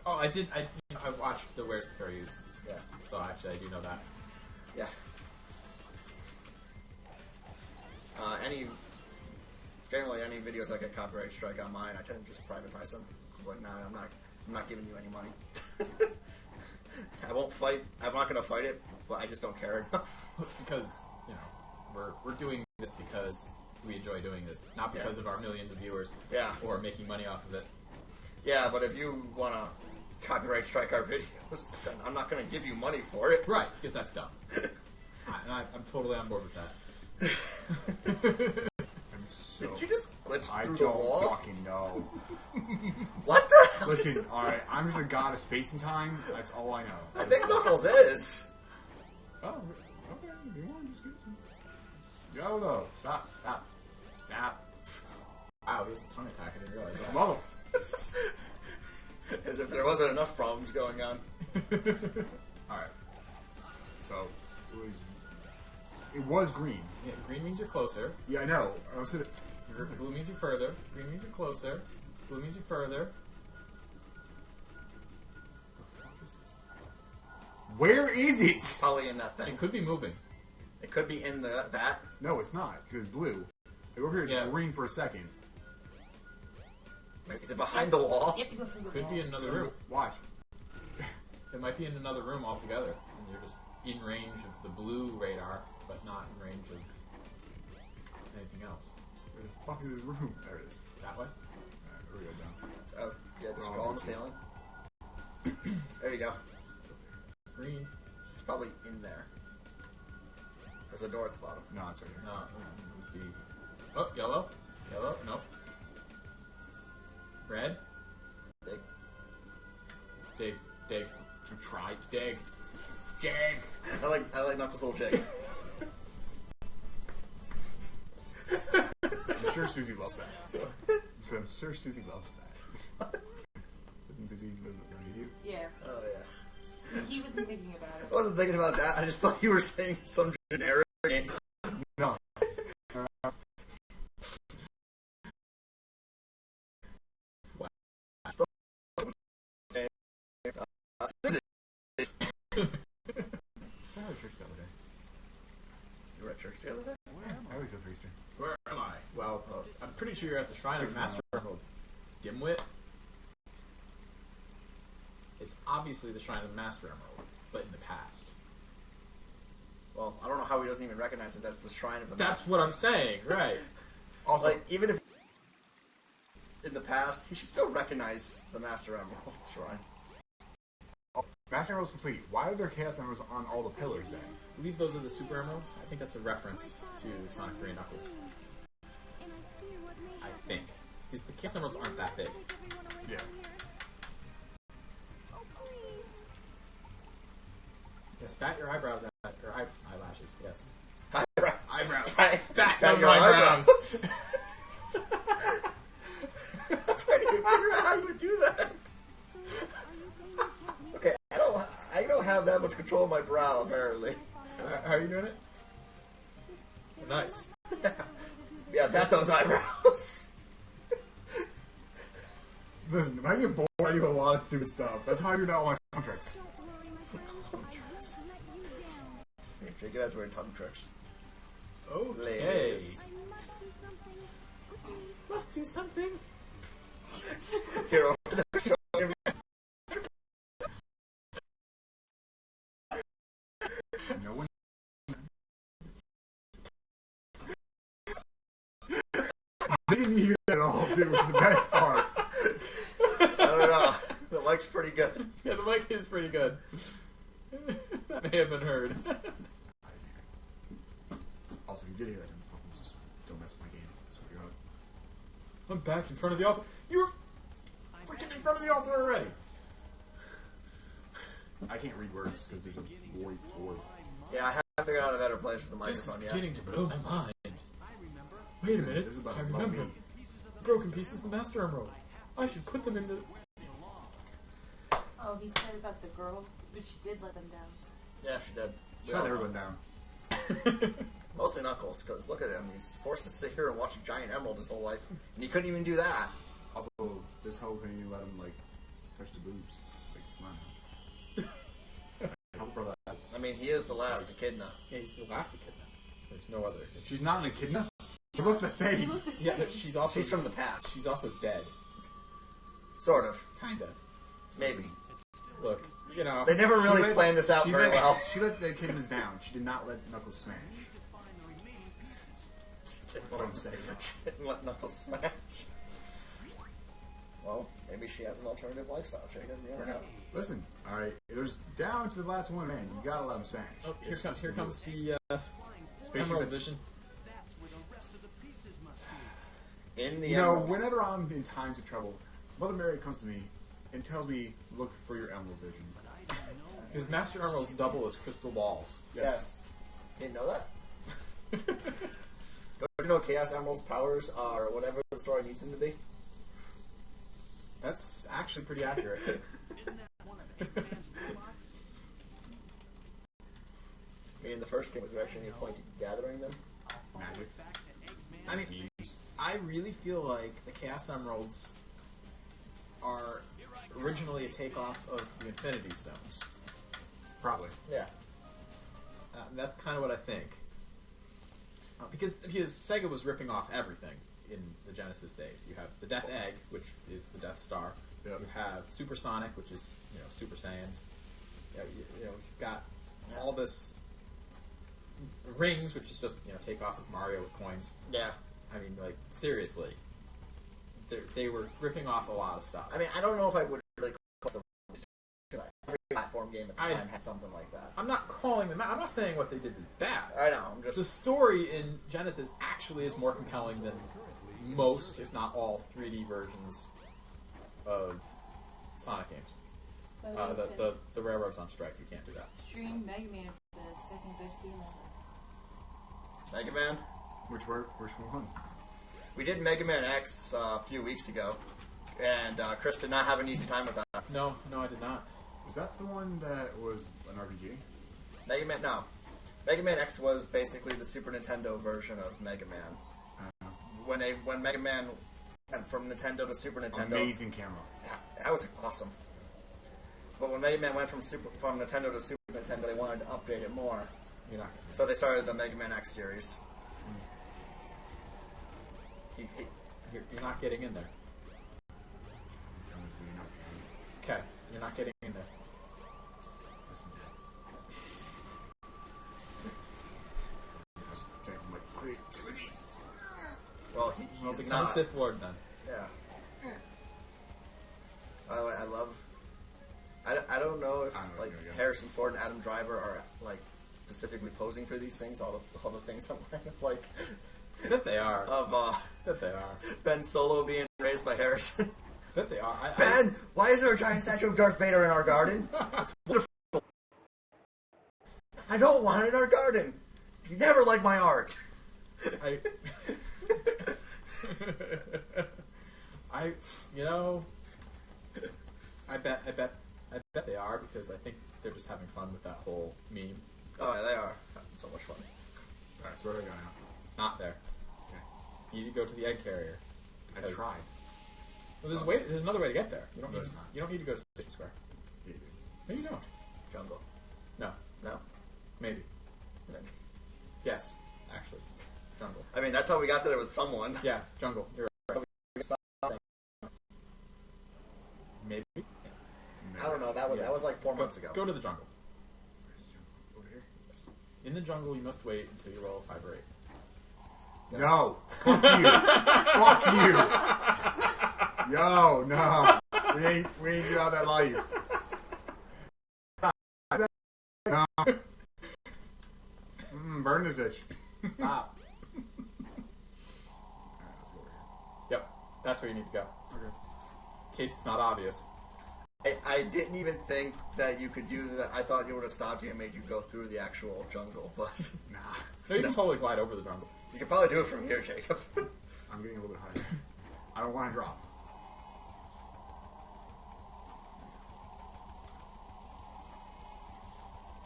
Oh, I did. I watched the Where's the Fair Use. Yeah. So actually, I do know that. Yeah. Generally any videos that get copyright strike on mine, I tend to just privatize them. I'm like, nah, I'm not giving you any money. I won't fight. I'm not going to fight it, but I just don't care enough. Well, it's because we're doing this because we enjoy doing this, not because of our millions of viewers. Yeah. Or making money off of it. Yeah, but if you want to copyright strike our videos, then I'm not going to give you money for it. Right, because that's dumb. I'm totally on board with that. Did you just glitch through I the wall? don't fucking know. What the hell? Listen, alright, I'm just a god of space and time. That's all I know. I think Knuckles is. Oh, okay. You want just go though. Stop. Wow, he has a tongue attack. I didn't realize that. Mother. As if there wasn't enough problems going on. Alright. So, it was green. Yeah, green means you're closer. Yeah, I know. I was saying Blue means you're further. Green means you're closer. Blue means you're further. the fuck is this? Where is it? Probably in that thing. It could be moving. It could be in that. No, it's not, because it's blue. Like, over here, it's green for a second. Is it behind the wall? You have to go through the Could wall. be in another room. Watch. It might be in another room altogether. And you're just in range of the blue radar, but not in range of anything else. Where the fuck is this room? There it is. That way? Alright, where we go down? Oh, yeah, just scroll on the ceiling. There you go. It's green. It's probably in there. There's a door at the bottom. No, it's right here. No, it would be... Oh, yellow. Yellow. Nope. Red. Big. Dig. Try. Dig. I like Knuckles' little jig. I'm sure Susie loves that. So I'm sure Susie loves that. Doesn't Susie live with you? Yeah. Oh yeah. He wasn't thinking about I it. wasn't thinking about that. I just thought you were saying some generic. No. I was at church the other day. You were at church the other day? I always go for Easter. Where am I? Well, I'm pretty sure you're at the Shrine of Master Emerald. Dimwit? It's obviously the Shrine of Master Emerald, but in the past. Well, I don't know how he doesn't even recognize that that's the shrine of the That's master. what I'm saying, right. Also, Like, even if in the past, he should still recognize the Master Emerald shrine. Master Emerald's complete. Why are there Chaos Emeralds on all the pillars then? I believe those are the Super Emeralds. I think that's a reference to Sonic 3 and Knuckles. I think. Because the Chaos Emeralds aren't that big. Yeah. Yes, bat your eyebrows at your eyelashes, yes. Eyebrows. Bat Bat those your eyebrows! I'm trying to figure out how you would do that. Okay, I don't have that much control of my brow, apparently. How are you doing it? Nice. Yeah, bat those eyebrows. Listen, when I get bored, I do a lot of stupid stuff. That's how I do all my contracts. Jake has weird tongue tricks. Okay. Ladies. Must do something. Hero. No one. I didn't hear that at all. It was the best part. I don't know. The mic's pretty good. Yeah, the mic is pretty good. That may have been heard. Also, you did hear that. Just don't mess with my game. I swear to God. I'm back in front of the altar. You're freaking in front of the altar already. I can't read words because there's a boy. Yeah, I haven't figured out a better place for the This is microphone yet. beginning to blow my mind. Wait a minute. This is about I to blow remember. me. Broken pieces of the Master Emerald. I should put them in the... Oh, he said about the girl, but she did let them down. Yeah, she did. Shut everyone down. Mostly Knuckles, because look at him. He's forced to sit here and watch a giant emerald his whole life, and he couldn't even do that. Also, this hoe couldn't even let him like touch the boobs. Like, come on. Help brother. I mean, he is the last echidna. Yeah, he's the last echidna. There's no other echidna. She's not an echidna. They look the same. Look the same. Yeah, but she's also... She's from the past. She's also dead. Sort of. Kinda. Maybe. Look, you know... They never really let- planned this out she very let- well. She let the echidnas down. She did not let Knuckles smash. What I'm saying. She didn't let Knuckles smash. Well, maybe she has an alternative lifestyle, Jacob. You never know. Listen, alright, there's down to the last one man. You gotta let him smash. Oh, here It's comes just the Spaceship Emerald that's- Vision. In the You know, emerald. whenever I'm in times of trouble, Mother Mary comes to me and tells me, look for your Emerald Vision. Because Master Emeralds double as crystal balls. Yes. You didn't know that? Don't you know Chaos Emerald's powers are whatever the story needs them to be? That's actually pretty accurate. I mean, the first game was actually any point to gathering them. Magic. I mean, I really feel like the Chaos Emeralds are originally a takeoff of the Infinity Stones. Probably. Yeah. That's kind of what I think. Because Sega was ripping off everything in the Genesis days. You have the Death Egg, which is the Death Star. Yep. You have Supersonic, which is Super Saiyans. You've got all this rings, which is just takeoff of Mario with coins. Yeah. I mean, like seriously, they were ripping off a lot of stuff. I mean, I don't know if I would really call it the every platform game at the time had something like that. I'm not calling them out. I'm not saying what they did was bad. I know. I'm just The story in Genesis actually is more compelling than most, if not all, 3D versions of Sonic games. By the way, he said, The Railroad's on strike. You can't do that. stream Mega Man for the second best game ever. Mega Man. Which one? We did Mega Man X a few weeks ago, and Chris did not have an easy time with that. No, I did not. Was that the one that was an RPG? Mega Man, no. Mega Man X was basically the Super Nintendo version of Mega Man. When Mega Man went from Nintendo to Super Nintendo, Amazing camera. that was awesome. But when Mega Man went from Nintendo to Super Nintendo, they wanted to update it more, You're not. so they started the Mega Man X series. You're not getting in there. Okay, you're not getting in there. Listen, Dad. My creativity. Well, Well, he's become a not. Sith Lord then. Yeah. I love. I don't know if I don't know like where you're going. Harrison Ford and Adam Driver are like specifically posing for these things. All the things I'm wearing, like That they are. of That they are. Ben Solo being raised by Harrison. That they are. Ben, why is there a giant statue of Darth Vader in our garden? It's wonderful. I don't want it in our garden. You never like my art. I bet they are because I think they're just having fun with that whole meme. Oh, yeah, they are. So much fun. Alright, so where do I go now? Not there. Okay. You need to go to the egg carrier. I because- tried. Well, there's another way to get there. You don't No, need there's to, not. you don't need to go to Station Square. No, you don't. Jungle. No, No. maybe. No. Yes, actually. I mean, that's how we got there with someone. Yeah, jungle. You're right. Maybe. I don't know. That was like 4 months ago. Go to the jungle. Where's the jungle? Over here? Yes. In the jungle, you must wait until you roll a 5 or 8. Yes. No. Fuck you. Fuck you. Yo, no. We ain't get out that life. No. Burn this bitch. Stop. Alright, let's go over here. Yep, that's where you need to go. Okay. In case it's not obvious. I didn't even think that you could do that. I thought you would have stopped you and made you go through the actual jungle, but Nah. No, you can totally glide over the jungle. you could probably do it from here, Jacob. I'm getting a little bit higher. I don't want to drop.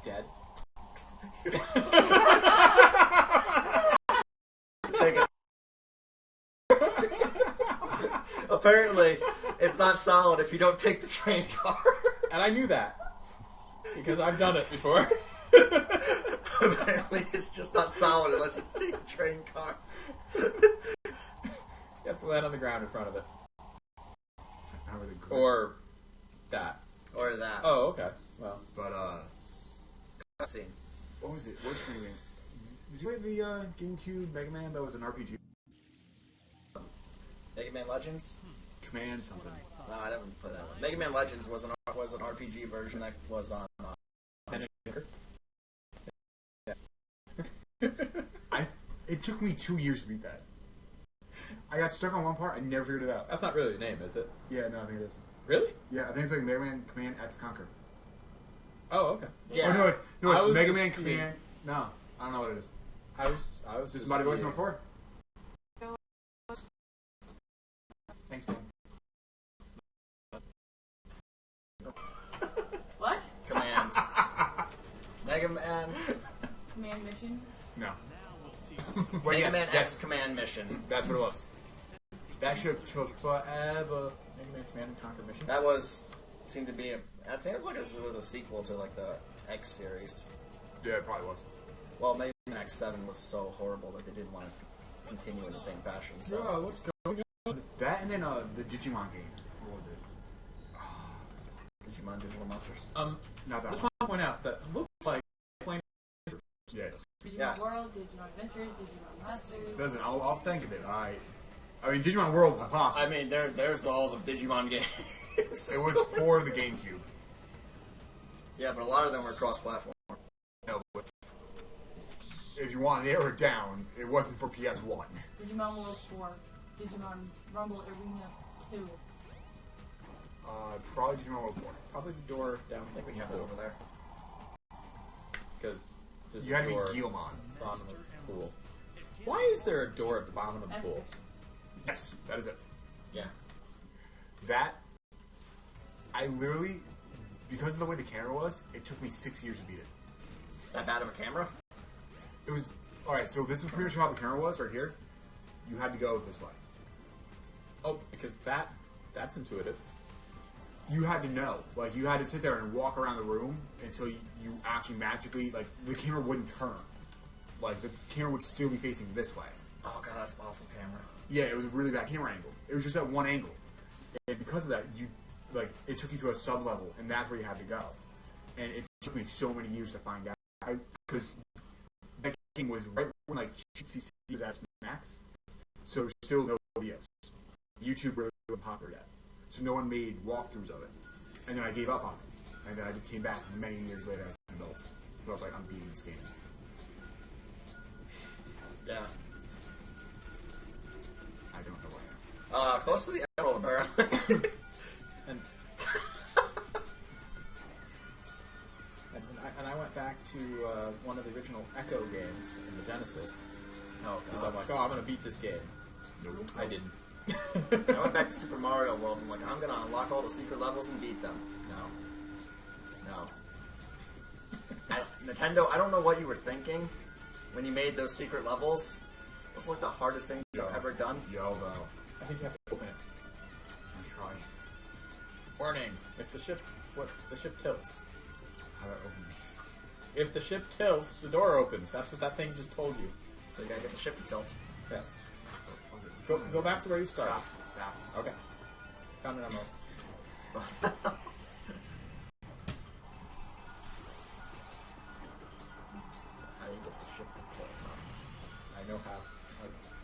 Dead. Take it. Apparently, it's not solid if you don't take the train car. And I knew that. Because I've done it before. Apparently, it's just not solid unless you take the train car. You have to land on the ground in front of it. Not really great. Or that. Or that. Oh, okay. Well, But, Cutscene. what was it? Which Mega Man? Did you play the GameCube Mega Man that was an RPG? Mega Man Legends? Command something. No, I didn't play that one. Mega Man Legends was an RPG version that was on. It took me 2 years to beat that. I got stuck on one part. I never figured it out. that's not really the name, is it? Yeah, no, I think it is. Really? Yeah, I think it's like Mega Man Command X Conquer. Oh, okay. Yeah. Oh, no, I it's was Mega just Man being- Command. No, I don't know what it is. I was Is this just Mighty Voice being- number 4? Thanks, man. What? Command. Mega Man. Command mission? No. Mega Man X Command Mission. That's what it was. That should took forever. Mega Man Command and Conquer Mission. That seemed to be that seems like it was a sequel to like the X series. Yeah, it probably was. Well, Mega Man X7 was so horrible that they didn't want to continue in the same fashion. So Bro, what's going on? That and then the Digimon game. What was it? Digimon Digital Monsters. Not that Just one. want to point out that looks like playing. Yeah, it does. Digimon Yes. World, Digimon Adventures, Digimon Masters. It doesn't. I'll think of it. Alright. I mean, Digimon World is impossible. I mean, there's all the Digimon games. It was for the GameCube. Yeah, but a lot of them were cross-platform. No, but if you want to narrow it down, it wasn't for PS1. Digimon World 4. Digimon Rumble Arena 2. Probably Digimon World 4. Probably the door down. I think we have that over there. Because there's You had a to be door Guilmon. bottom of the pool. Why is there a door at the bottom of the That's pool? fiction. Yes, that is it. Yeah. That, I literally, because of the way the camera was, it took me 6 years to beat it. That bad of a camera? It was, alright, so this is pretty much how the camera was, right here. You had to go this way. Oh, because that's intuitive. You had to know. Like, you had to sit there and walk around the room until you actually magically, like, the camera wouldn't turn. Like, the camera would still be facing this way. Oh god, that's an awful camera. Yeah, it was a really bad camera angle. It was just at one angle. And because of that, it took you to a sub-level, and that's where you had to go. And it took me so many years to find out. Because that game was right when, like, CC was at max. So there's still no videos. YouTube really wasn't popular yet. So no one made walkthroughs of it. And then I gave up on it. And then I came back many years later as an adult. So I was like, I'm beating this game. Yeah. I don't know why. Close to the Emerald, apparently. And and I went back to one of the original Echo games in the Genesis. Oh Because I'm god. like, oh, I'm going to beat this game. Nope. I didn't. I went back to Super Mario World and I'm like, I'm gonna unlock all the secret levels and beat them. No. Nintendo, I don't know what you were thinking when you made those secret levels. Those are like the hardest things you've ever done. Yo, though. I think you have to open it. I'm trying. Warning: if the ship tilts. How do I open these? If the ship tilts, the door opens. That's what that thing just told you. So you gotta get the ship to tilt. Yes. Go back to where you started. Stop. Okay. Found an emerald. How do you get the ship to tilt, huh? I know how.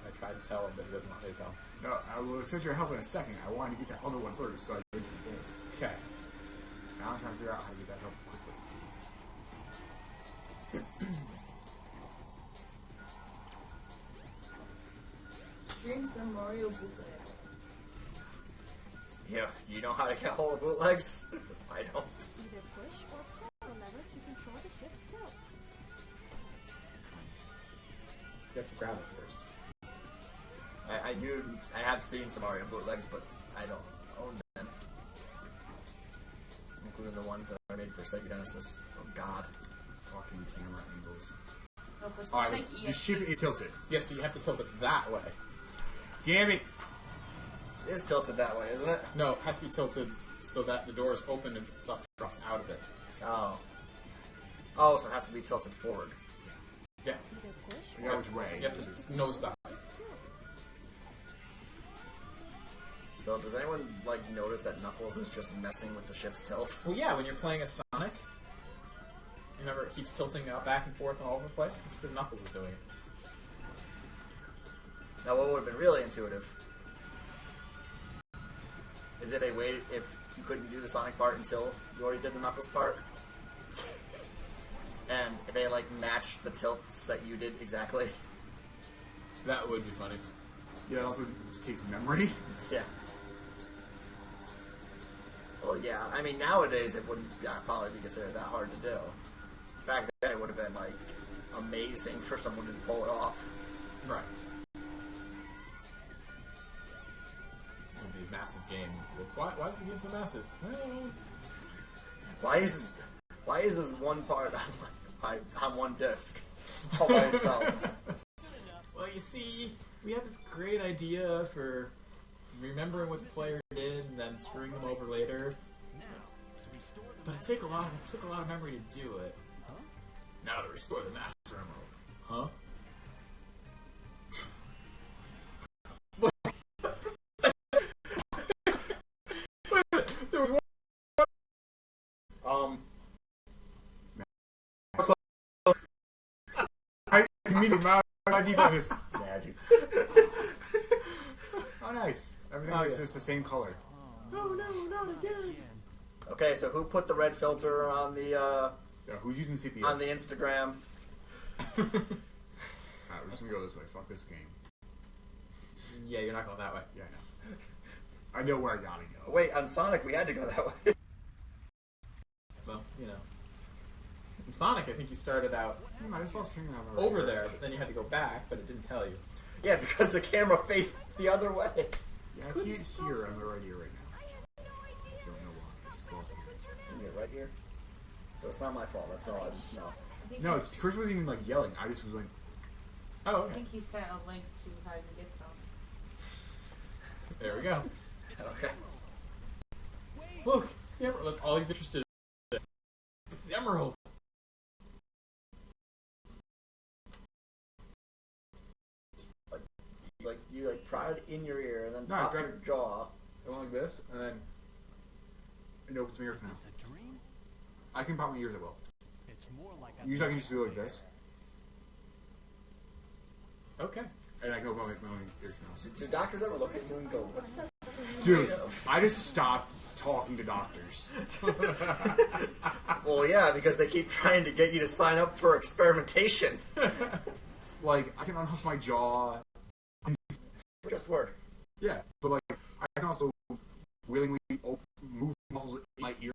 I tried to tell him, but he doesn't want me to tell. No, I will accept your help in a second. I wanted to get that other one first, so I did it. Okay. Now I'm trying to figure out how to get that help quickly. Stream some Mario bootlegs. Yeah, you know how to get hold of bootlegs? Because I don't. Either push or pull the lever to control the ship's tilt. You have to grab it first. I have seen some Mario bootlegs, but I don't own them. Including the ones that are made for Sega Genesis. Oh god. Fucking camera angles. Oh, for Alright, Sonic the ship is tilted. Yes, but you have to tilt it that way. Damn it! It is tilted that way, isn't it? No, it has to be tilted so that the door is open and the stuff drops out of it. Oh. Oh, so it has to be tilted forward. Yeah. Either push I got which way. You have to nose dive. So does anyone, like, notice that Knuckles is just messing with the ship's tilt? Well, yeah, when you're playing a Sonic, remember it keeps tilting out back and forth and all over the place? It's because Knuckles is doing it. Now, what would have been really intuitive is if they waited, if you couldn't do the Sonic part until you already did the Knuckles part, and they, like, matched the tilts that you did exactly. That would be funny. Yeah, it also takes memory. Yeah. Well, yeah, I mean, nowadays it wouldn't probably be considered that hard to do. Back then it would have been, like, amazing for someone to pull it off. Right. It would be a massive game. Why is the game so massive? Why is this one part on one disc all by itself? Well, you see, we had this great idea for remembering what the player did and then screwing them over later. But it took a lot of memory to do it. Now to restore the Master Emerald. Huh? There was one. I immediately my default is magic. Oh, nice. Everything is just the same color. Oh no, not again. Okay, so who put the red filter on the Yeah, who's using CPU? on the Instagram? Alright, we're just gonna go this way. Fuck this game. Yeah, you're not going that way. Yeah, I know. I know where I gotta go. Wait, on Sonic we had to go that way. Well, you know. In Sonic, I think you started out I just lost hanging out over there, but then you had to go back, but it didn't tell you. Yeah, because the camera faced the other way. Yeah, I can't hear. I'm right here right now. Don't know why. I just lost it. You're right here. So it's not my fault. That's all I just know. I think No, he's- Chris wasn't even like yelling. I just was like, Oh, I okay. think he sent a link to how you get some. There we go. Okay. Look, it's the emerald. That's all he's interested in. It's the emerald. Like you pry it in your ear and then No, pop grab- your jaw. I went like this, and then it opens my ears now. I can pop my ears as well. Usually I can just do it like this, Okay. and I can open my ears now. Do doctors ever look at you and go, "What the Dude, I just stopped talking to doctors. Well, yeah, because they keep trying to get you to sign up for experimentation. Like, I can unhook my jaw. Just work. Yeah, but like, I can also willingly move muscles in my ear.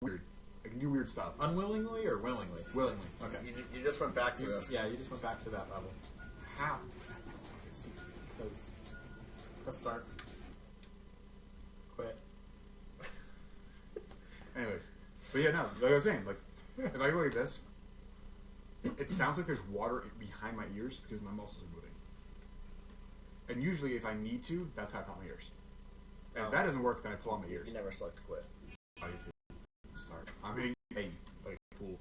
Weird. I can do weird stuff. Unwillingly or willingly? Willingly. Okay. You just went back to this. Yeah, you just went back to that level. How? Because press start. Quit. Anyways. But yeah, no, like I was saying, like, if I go like this, it sounds like there's water behind my ears because my muscles are moving. And usually, if I need to, that's how I pop my ears. And if that doesn't work, then I pull on my ears. You never select quit. I get to start. I mean, hey, like, cool.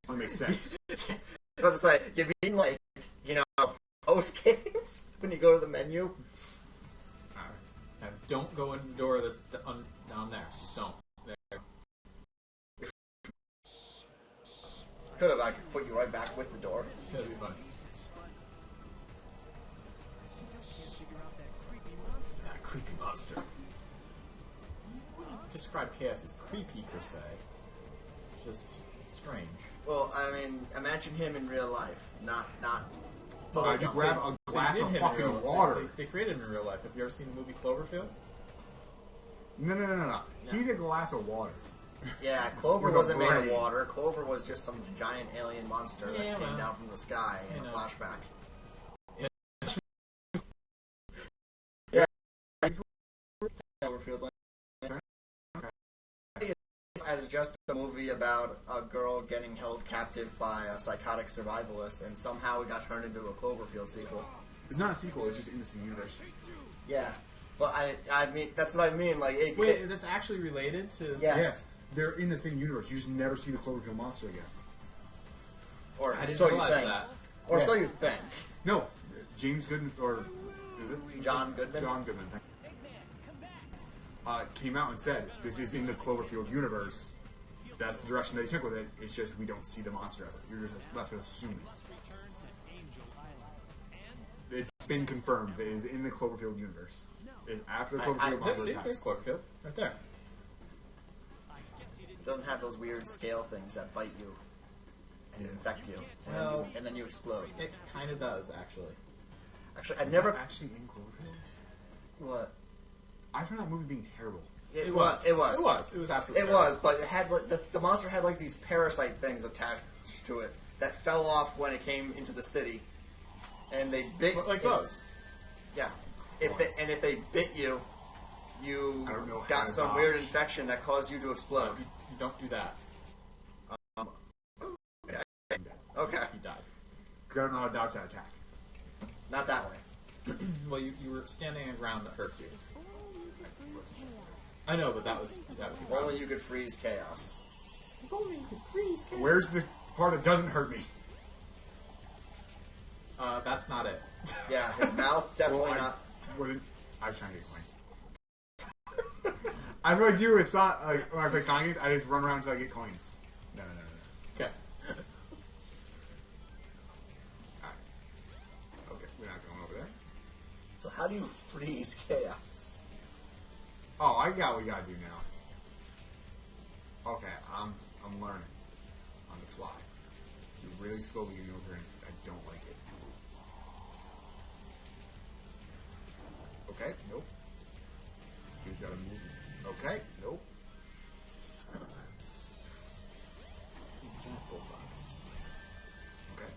That makes sense. I was about to say, you mean like, most games when you go to the menu. Now, don't go in the door that's down there. Just don't. There. Could have, I could put you right back with the door. It'll be fun. That creepy monster. Describe chaos as creepy per se. Just strange. Well, I mean, imagine him in real life, not. You grab a glass of fucking water. They created him in real life. Have you ever seen the movie Cloverfield? No. He's a glass of water. Yeah, Clover With a wasn't made of brain. water. Clover was just some giant alien monster that came down from the sky in a flashback. Yeah. Cloverfield. As just a movie about a girl getting held captive by a psychotic survivalist, and somehow it got turned into a Cloverfield sequel. It's not a sequel. It's just in the same universe. Yeah, but I mean that's what I mean. Like, Wait, that's actually related to? Yes, they're in the same universe. You just never see the Cloverfield monster again. or I didn't so realize you think, that. or so you think. No, James Goodman, or is it John Goodman? John Goodman. Came out and said this is in the Cloverfield universe. That's the direction they took with it. It's just we don't see the monster ever. You're just left to assume it. It's been confirmed that it is in the Cloverfield universe. It's after the Cloverfield monster See, attacks. there's Cloverfield right there. It doesn't have those weird scale things that bite you and infect you, and then you explode. It kind of does, actually. Actually, I Is never. that actually in Cloverfield? What? I found that movie being terrible. It was. It was absolutely. It terrible. was, but it had like the monster had like these parasite things attached to it that fell off when it came into the city, and they bit Like those. Yeah, if they bit you, you I don't know how got to some dodge. weird infection that caused you to explode. You don't do that. Okay, You died. Because I don't know how to dodge that attack. not that way. Well, you were standing on ground that hurts you. I know, but that was your Only you could freeze chaos. If only you could freeze chaos. Where's the part that doesn't hurt me? That's not it. Yeah, his mouth definitely Well, not. I was trying to get coins. That's what I do with when I play Sonic games. I just run around until I get coins. No. Okay. Alright. Okay, we're not going over there. So how do you freeze chaos? Oh, I got what we gotta do now. Okay, I'm learning on the fly. You're really slowly getting over here. I don't like it. Okay, nope. He's gotta move. Okay, nope. He's a giant bullfrog. Okay.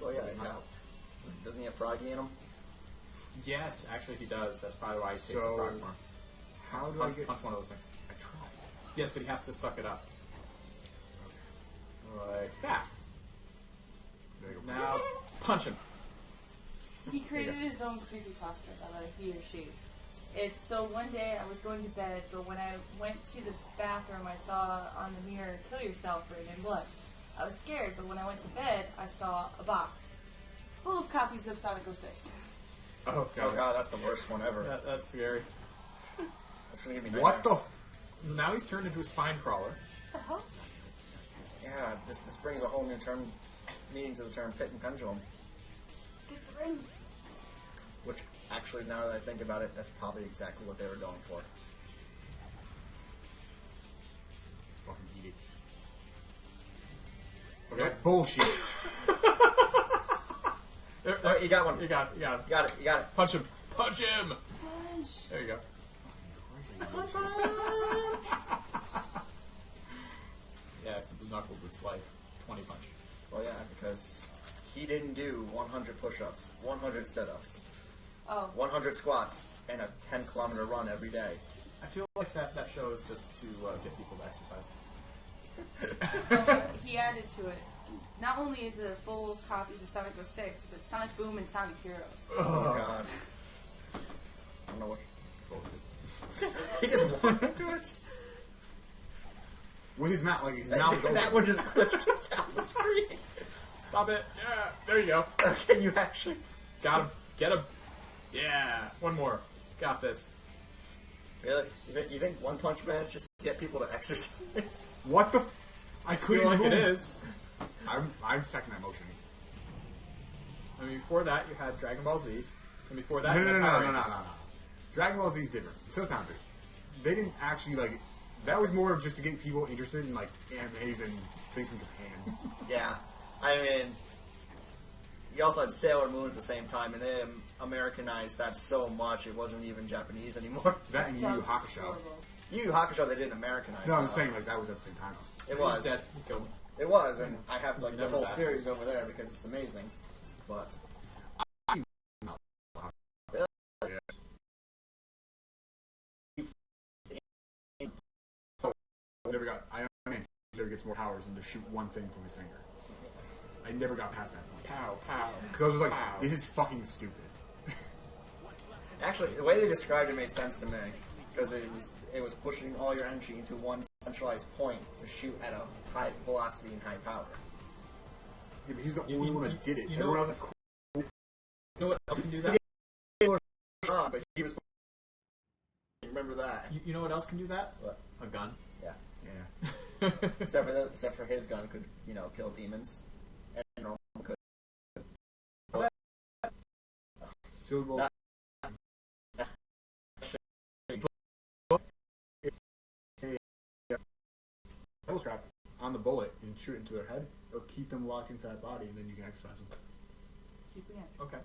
Oh yeah, That's yeah. out. Doesn't he have froggy in him? Yes, actually he does. That's probably why he takes a So, frog form. How do I Punch, get... punch one of those things. I tried. Yes, but he has to suck it up. Like that. There you go. Now, punch him. He created his own creepypasta, he or she. It's so one day I was going to bed, but when I went to the bathroom, I saw on the mirror, "Kill yourself," written in blood. I was scared, but when I went to bed, I saw a box full of copies of Sonic 06. Oh Oh god, that's the worst one ever. That's scary. That's gonna give me What nightmares. Now he's turned into a spine crawler. What the hell? Yeah, this brings a whole new meaning to the term pit and pendulum. Get the rings. Which, actually, now that I think about it, that's probably exactly what they were going for. Fucking eat it. Okay, that's bullshit. Alright, you got one. You got it. You got it. You got it, you got it. Punch him. Punch him. Punch. There you go. Yeah, it's Blue Knuckles. It's like 20 punch. Well, yeah, because he didn't do 100 push-ups, 100 sit-ups, Oh. 100 squats, and a 10-kilometer run every day. I feel like that show is just to get people to exercise. He added to it. Not only is it full of copies of Sonic 06, but Sonic Boom and Sonic Heroes. Oh, God. I don't know what... He just walked into it. With his mouth, like his mouth is open. That one just glitched down the screen. Stop it. Yeah, there you go. Can you actually... Got him. Get him. Yeah. One more. Got this. Really? You think One Punch Man is just to get people to exercise? What the? I I couldn't feel like move. it is. I'm second that motion. I mean, before that, you had Dragon Ball Z. And before that, No, you no, had no, no, Power no, no, Rangers. no. Dragon Ball Z is different. So is Power Rangers. They didn't actually like. That was more of just to get people interested in like animes and things from Japan. Yeah. I mean, you also had Sailor Moon at the same time, and they Americanized that so much it wasn't even Japanese anymore. That and Yu Yu Hakusho. Horrible. Yu Yu Hakusho, they didn't Americanize. No, I'm though. saying like that was at the same time. It He's was. dead. You killed him. It was, and I have like the Never whole back. series over there because it's amazing. But I never got. I never gets more powers than to shoot one thing from his finger. I never got past that point. Pow, pow. Because I was like, Pow. this is fucking stupid. actually, the way they described it made sense to me because it was pushing all your energy into one centralized point to shoot at a high velocity and high power. Yeah, but he's the You- only you- one you- that did it. you know- Everyone else had cool. You know what else can do that? But he was. Remember that? You know what else can do that? What? A gun. Yeah. Yeah. Except for his gun could kill demons, and normal could. Silver Ball. Not- Double strap on the bullet and shoot it into their head. It'll keep them locked into that body, and then you can exercise them. Superman. Okay.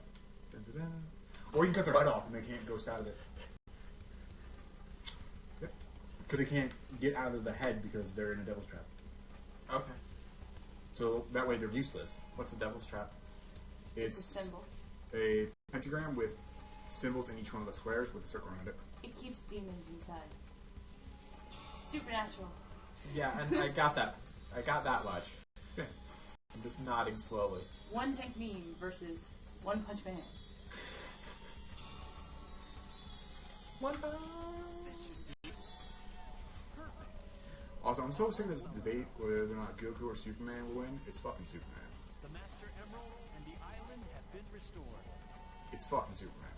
Dun, dun, dun. Or you can cut their head off, and they can't ghost out of it. Because they can't get out of the head because they're in a devil's trap. Okay. So that way they're useless. What's a devil's trap? It's a It's symbol. a pentagram with symbols in each one of the squares with a circle around it. It keeps demons inside. Supernatural. Yeah, and I got that. I got that much. Yeah. I'm just nodding slowly. One Tank Meme versus One Punch Man. One. Also, I'm so sick of this debate whether or not Goku or Superman will win. It's fucking Superman. The Master Emerald and the island have been restored. It's fucking Superman.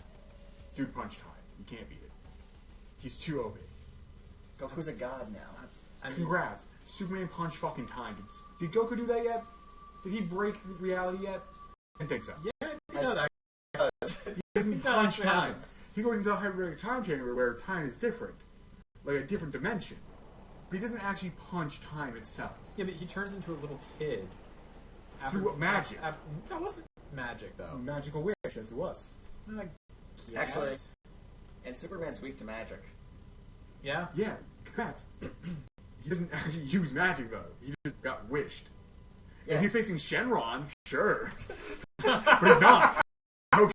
Dude punched high. You can't beat it. He's too OP. Goku's a god now. I mean, Congrats. Superman punched fucking time. Did Goku do that yet? Did he break the reality yet? I don't think so. yeah, he does. He doesn't That punch actually time. happens. He goes into a hyperbolic time chamber where time is different. Like a different dimension. But he doesn't actually punch time itself. Yeah, but he turns into a little kid. Through magic. That wasn't magic, though. Magical wish, as it was. I guess. Actually, and Superman's weak to magic. Yeah? Yeah, congrats. He doesn't actually use magic, though. He just got wished. Yes. If he's facing Shenron, sure. But he's not. Okay.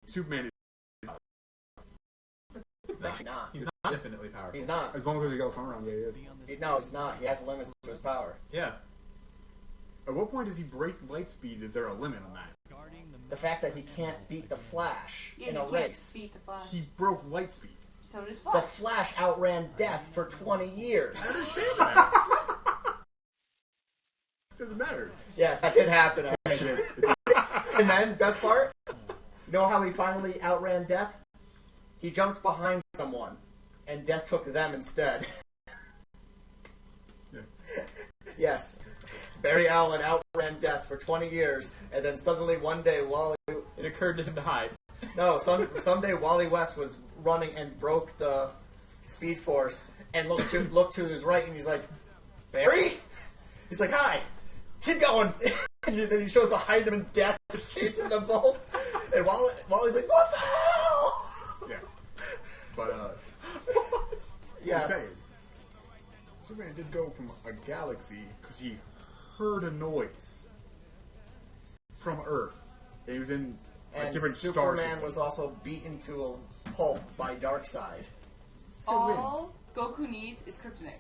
Superman is... He's actually not. He's not infinitely powerful. He's not. As long as there's a yellow sun around, yeah, he is. No, he's not. He has limits to his power. Yeah. At what point does he break light speed? Is there a limit on that? Guarding the The fact that he can't beat the Flash Yeah, in you a can't race. beat the Flash. He broke light speed. So does The Flash. Flash outran Death for 20 years. Doesn't matter. Yes, that did happen, actually. And then, best part? You know how he finally outran Death? He jumped behind someone, and Death took them instead. Yeah. Yes. Barry Allen outran Death for 20 years, and then suddenly one day It occurred to him to hide. someday Wally West was running and broke the Speed Force and looked to his right, and he's like, Barry? He's like, hi, keep going. And then he shows behind him, and Death is chasing them both. And Wally's like, what the hell? Yeah. But, What? Yes. I'm saying, Superman did go from a galaxy because he heard a noise from Earth. And he was in a And different star Superman system. was also beaten to a pulp by Darkseid. All Goku needs is kryptonite.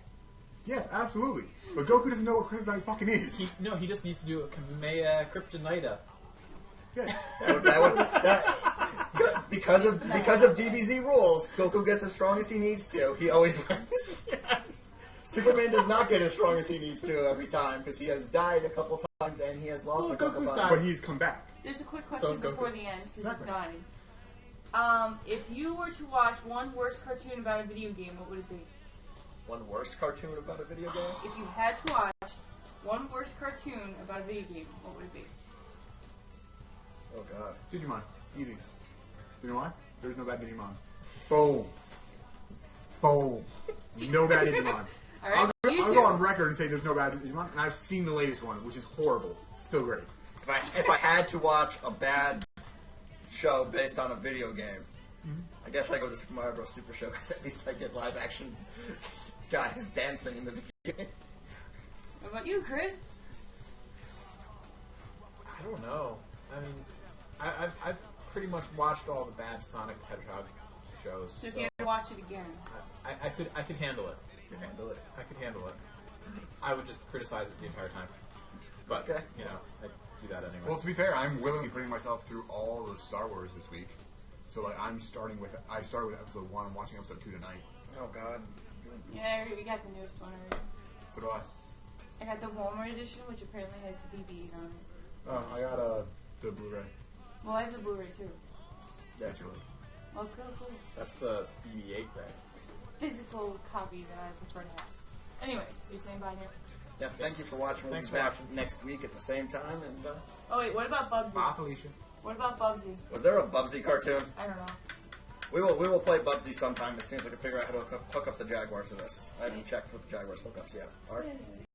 Yes, absolutely. But Goku doesn't know what kryptonite fucking is. He just needs to do a Kamehameha Kryptonita. Yeah. Because of DBZ rules, Goku gets as strong as he needs to. He always wins. Yes. Superman does not get as strong as he needs to every time because he has died a couple times and he has lost a couple Goku's times. died. But he's come back. There's a quick So question is Goku. before the end because it's Exactly. dying. If you were to watch one worst cartoon about a video game, what would it be? One worst cartoon about a video game? If you had to watch one worst cartoon about a video game, what would it be? Oh god. Digimon. Easy. You know why? There's no bad Digimon. Boom. Boom. No bad Digimon. All right, you I'll two. go on record and say there's no bad Digimon, and I've seen the latest one, which is horrible. Still great. If I had to watch a bad show based on a video game, I guess I go to Super Mario Bros. Super Show because at least I get live action guys dancing in the video game. What about you, Chris? I don't know. I mean, I've pretty much watched all the bad Sonic the Hedgehog shows. So if So you had to watch it again, I could handle it. You can handle it. I could handle it. I would just criticize it the entire time. But Okay. you know, I do that anyway. Well, to be fair, I'm willingly putting myself through all the Star Wars this week. So like, I started with episode 1. I'm watching episode 2 tonight. Oh god. yeah, we got the newest one already. So do I. I got the Walmart edition, which apparently has the BBs on it. Oh, I got the Blu-ray. Well, I have the Blu-ray too. Digitally. Well, cool. That's the BB-8 thing. It's a physical copy that I prefer to have. Anyways, are you saying bye now? Yeah, thank you for watching. We'll Thanks be for back watching. next week at the same time. And Oh wait, what about Bubsy? Bye, Felicia. What about Bubsy? was there a Bubsy cartoon? I don't know. We will play Bubsy sometime as soon as I can figure out how to hook up the Jaguar to this. I haven't checked with the Jaguar's hookups yet. All right.